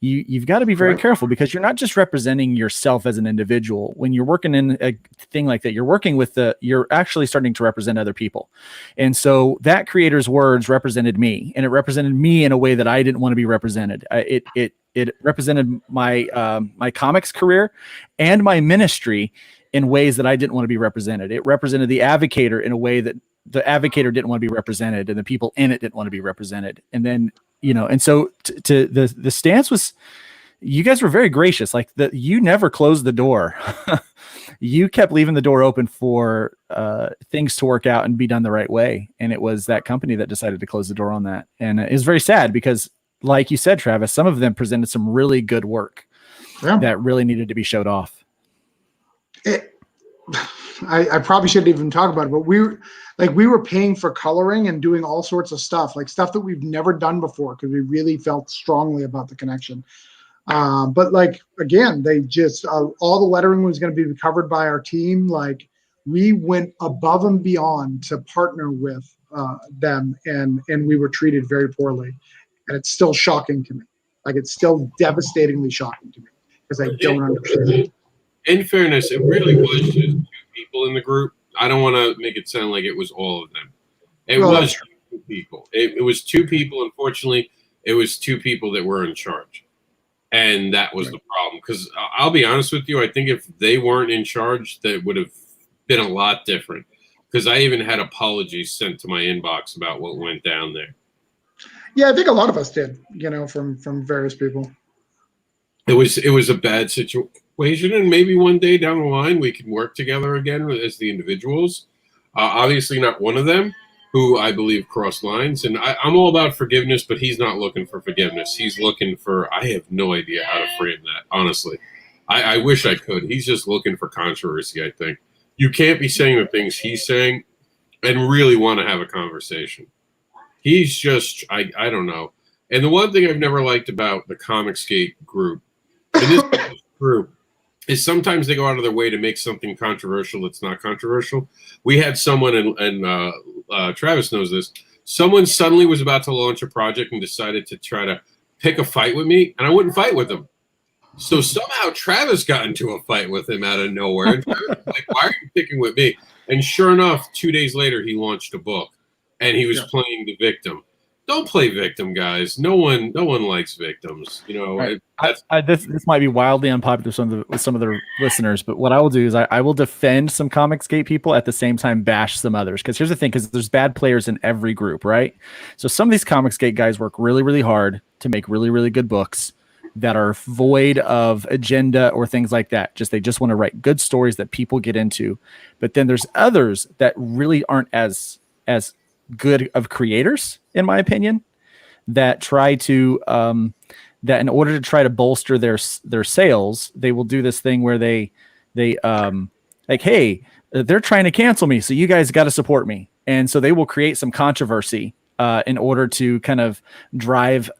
E: You've got to be very careful, because you're not just representing yourself as an individual. When you're working in a thing like that, you're actually starting to represent other people. And so that creator's words represented me, and it represented me in a way that I didn't want to be represented. It represented my comics career and my ministry in ways that I didn't want to be represented. It represented the Advocator in a way that the Advocator didn't want to be represented, and the people in it didn't want to be represented. And then, you know, and so to the stance was, you guys were very gracious. Like you never closed the door. You kept leaving the door open for things to work out and be done the right way. And it was that company that decided to close the door on that. And it was very sad, because like you said, Travis, some of them presented some really good work that really needed to be showed off.
C: I probably shouldn't even talk about it, but we were paying for coloring and doing all sorts of stuff, like stuff that we've never done before, because we really felt strongly about the connection. But like, again, they just all the lettering was going to be covered by our team. Like, we went above and beyond to partner with them, and we were treated very poorly. And it's still shocking to me. Like, it's still devastatingly shocking to me, because I don't understand.
A: In fairness, it really was just two people in the group. I don't want to make it sound like it was all of them. It was two people. It was two people. Unfortunately, it was two people that were in charge. And that was the problem. Because I'll be honest with you, I think if they weren't in charge, that would have been a lot different. Because I even had apologies sent to my inbox about what went down there.
C: Yeah, I think a lot of us did, you know, from various people.
A: It was a bad situation, and maybe one day down the line we can work together again as the individuals. Obviously not one of them who I believe crossed lines, and I'm all about forgiveness, but he's not looking for forgiveness. He's looking for, I have no idea how to frame that, honestly. I wish I could. He's just looking for controversy, I think. You can't be saying the things he's saying and really want to have a conversation. He's just, I don't know. And the one thing I've never liked about the Comicsgate group, and this group, is sometimes they go out of their way to make something controversial that's not controversial. We had someone, and Travis knows this, someone suddenly was about to launch a project and decided to try to pick a fight with me, and I wouldn't fight with him. So somehow Travis got into a fight with him out of nowhere. And Travis was like, why are you picking with me? And sure enough, 2 days later, he launched a book, and he was playing the victim. Don't play victim, guys. No one likes victims. You know,
E: this might be wildly unpopular with some of the listeners, but what I will do is I will defend some Comicsgate people, at the same time bash some others. Because here's the thing: because there's bad players in every group, right? So some of these Comicsgate guys work really, really hard to make really, really good books that are void of agenda or things like that. They just want to write good stories that people get into. But then there's others that really aren't as good of creators, in my opinion, that try to that in order to try to bolster their sales, they will do this thing where they like, hey, they're trying to cancel me, so you guys got to support me. And so they will create some controversy in order to kind of drive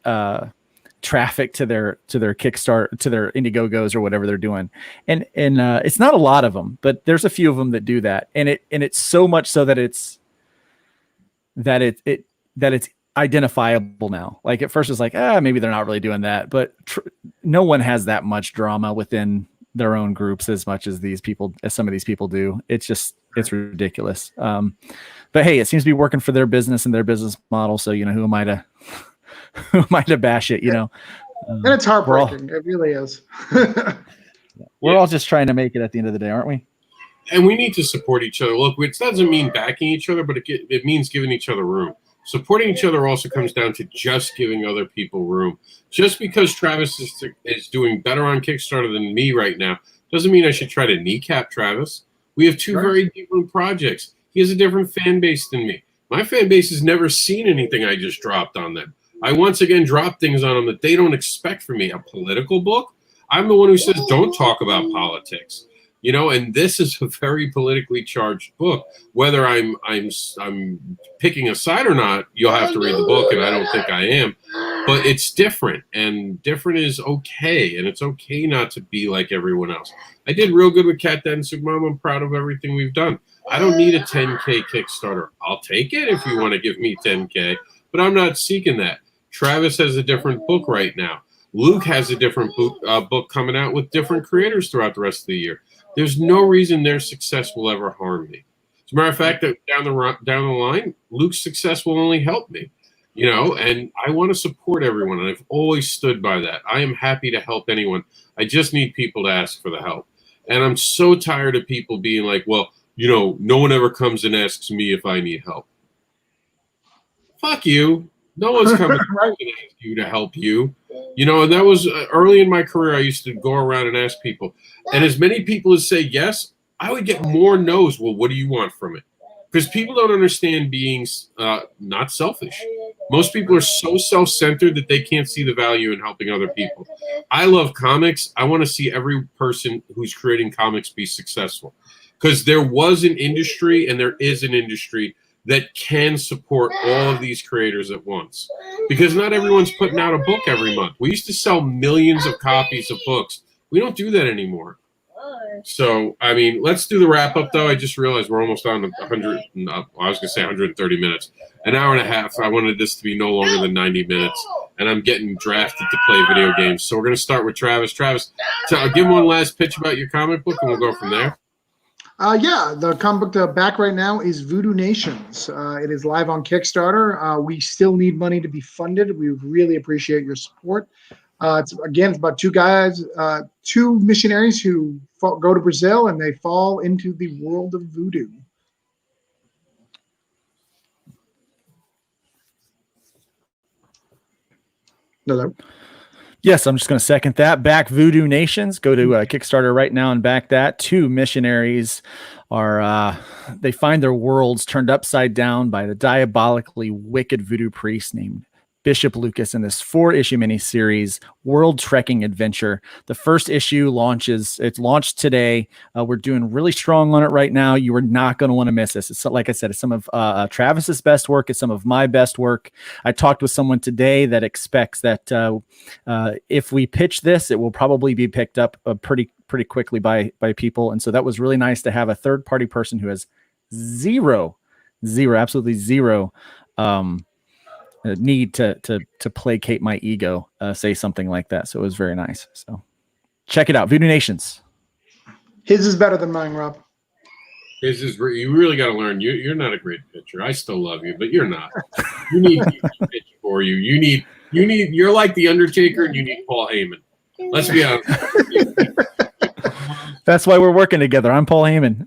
E: traffic to their Kickstarter, to their Indiegogos or whatever they're doing. And it's not a lot of them, but there's a few of them that do that. And it's so much so that it's identifiable now. Like at first it's like, maybe they're not really doing that, but no one has that much drama within their own groups as much as some of these people do. It's ridiculous. But hey, it seems to be working for their business and their business model. So, who am I to bash it,
C: And it's heartbreaking. It really is.
E: We're all just trying to make it at the end of the day, aren't we?
A: And we need to support each other. Look, it doesn't mean backing each other, but it means giving each other room. Supporting each other also comes down to just giving other people room. Just because Travis is doing better on Kickstarter than me right now doesn't mean I should try to kneecap Travis. We have two very different projects. He has a different fan base than me. My fan base has never seen anything I just dropped on them. I once again drop things on them that they don't expect from me. A political book? I'm the one who says don't talk about politics. And this is a very politically charged book. Whether I'm picking a side or not, you'll have to read the book, and I don't think I am. But it's different, and different is okay, and it's okay not to be like everyone else. I did real good with Cat Dad and Supermom. I'm proud of everything we've done. I don't need a 10K Kickstarter. I'll take it if you want to give me 10K, but I'm not seeking that. Travis has a different book right now. Luke has a different book coming out with different creators throughout the rest of the year. There's no reason their success will ever harm me. As a matter of fact, down the line, Luke's success will only help me, and I want to support everyone, and I've always stood by that. I am happy to help anyone. I just need people to ask for the help. And I'm so tired of people being like, well, no one ever comes and asks me if I need help. Fuck you. No one's coming to ask you to help you. And that was early in my career. I used to go around and ask people. And as many people as say yes, I would get more no's. Well, what do you want from it? Because people don't understand being not selfish. Most people are so self-centered that they can't see the value in helping other people. I love comics. I want to see every person who's creating comics be successful. Because there was an industry and there is an industry that can support all of these creators at once. Because not everyone's putting out a book every month. We used to sell millions of copies of books. We don't do that anymore. So, let's do the wrap up, though. I just realized we're almost on 100. I was going to say 130 minutes. An hour and a half. I wanted this to be no longer than 90 minutes. And I'm getting drafted to play video games. So we're going to start with Travis. Travis, I'll give one last pitch about your comic book, and we'll go from there.
C: The comic book back right now is Voodoo Nations. It is live on Kickstarter. We still need money to be funded. We really appreciate your support. It's about two missionaries who go to Brazil and they fall into the world of voodoo. Hello.
E: Yes, I'm just going to second that. Back Voodoo Nations. Go to Kickstarter right now and back that. Two missionaries they find their worlds turned upside down by the diabolically wicked voodoo priest named Bishop Lucas in this 4-issue miniseries, World Trekking Adventure. The first issue it's launched today. We're doing really strong on it right now. You are not going to want to miss this. It's like I said, it's some of Travis's best work. It's some of my best work. I talked with someone today that expects that if we pitch this, it will probably be picked up pretty quickly by people. And so that was really nice to have a third-party person who has absolutely zero need to placate my ego say something like that. So it was very nice. So check it out. Voodoo Nations.
C: His is better than mine, Rob.
A: His is you really got to learn. You're not a great pitcher. I still love you, but you're not. You need people to pitch for you. You're like the Undertaker and you need Paul Heyman. Let's be honest.
E: That's why we're working together. I'm Paul Heyman.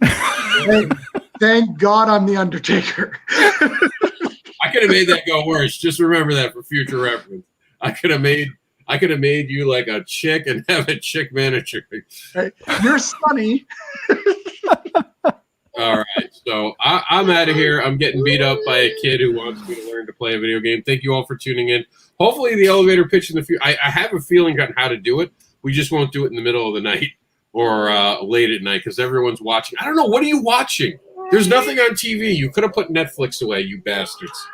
C: Thank God I'm the Undertaker.
A: I could have made that go worse. Just remember that for future reference. I could have made you like a chick and have a chick manager.
C: Hey, you're funny.
A: All right, so I'm out of here. I'm getting beat up by a kid who wants me to learn to play a video game. Thank you all for tuning in. Hopefully, the elevator pitch in the future. I have a feeling on how to do it. We just won't do it in the middle of the night or late at night because everyone's watching. I don't know. What are you watching? There's nothing on TV. You could have put Netflix away, you bastards.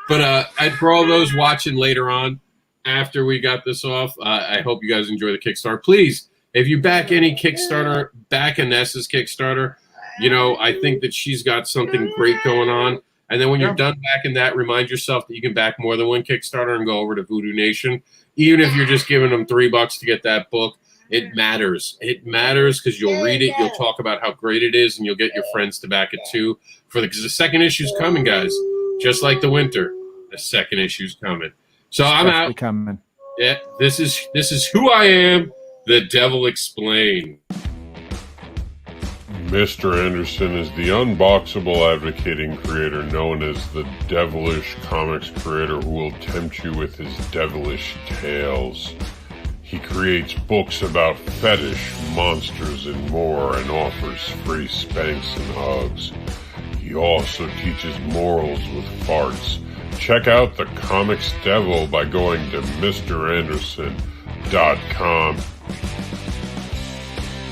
A: But for all those watching later on, after we got this off, I hope you guys enjoy the Kickstarter. Please, if you back any Kickstarter, back Inessa's Kickstarter. I think that she's got something great going on. And then when
C: Yeah.
A: you're done backing that, remind yourself that you can back more than one Kickstarter and go over to Voodoo Nation. Even if you're just giving them $3 to get that book, it matters. It matters because you'll read it, you'll talk about how great it is, and you'll get your friends to back it too. Because the second issue's coming, guys. Just like the winter, the second issue's coming. So I'm
E: Definitely
A: out.
E: coming.
A: Yeah, this is who I am. The Devil Explained.
H: Mr. Anderson is the unboxable advocating creator known as the Devilish Comics creator who will tempt you with his devilish tales. He creates books about fetish, monsters, and more, and offers free spanks and hugs. He also teaches morals with farts. Check out the Comics Devil by going to MrAnderson.com.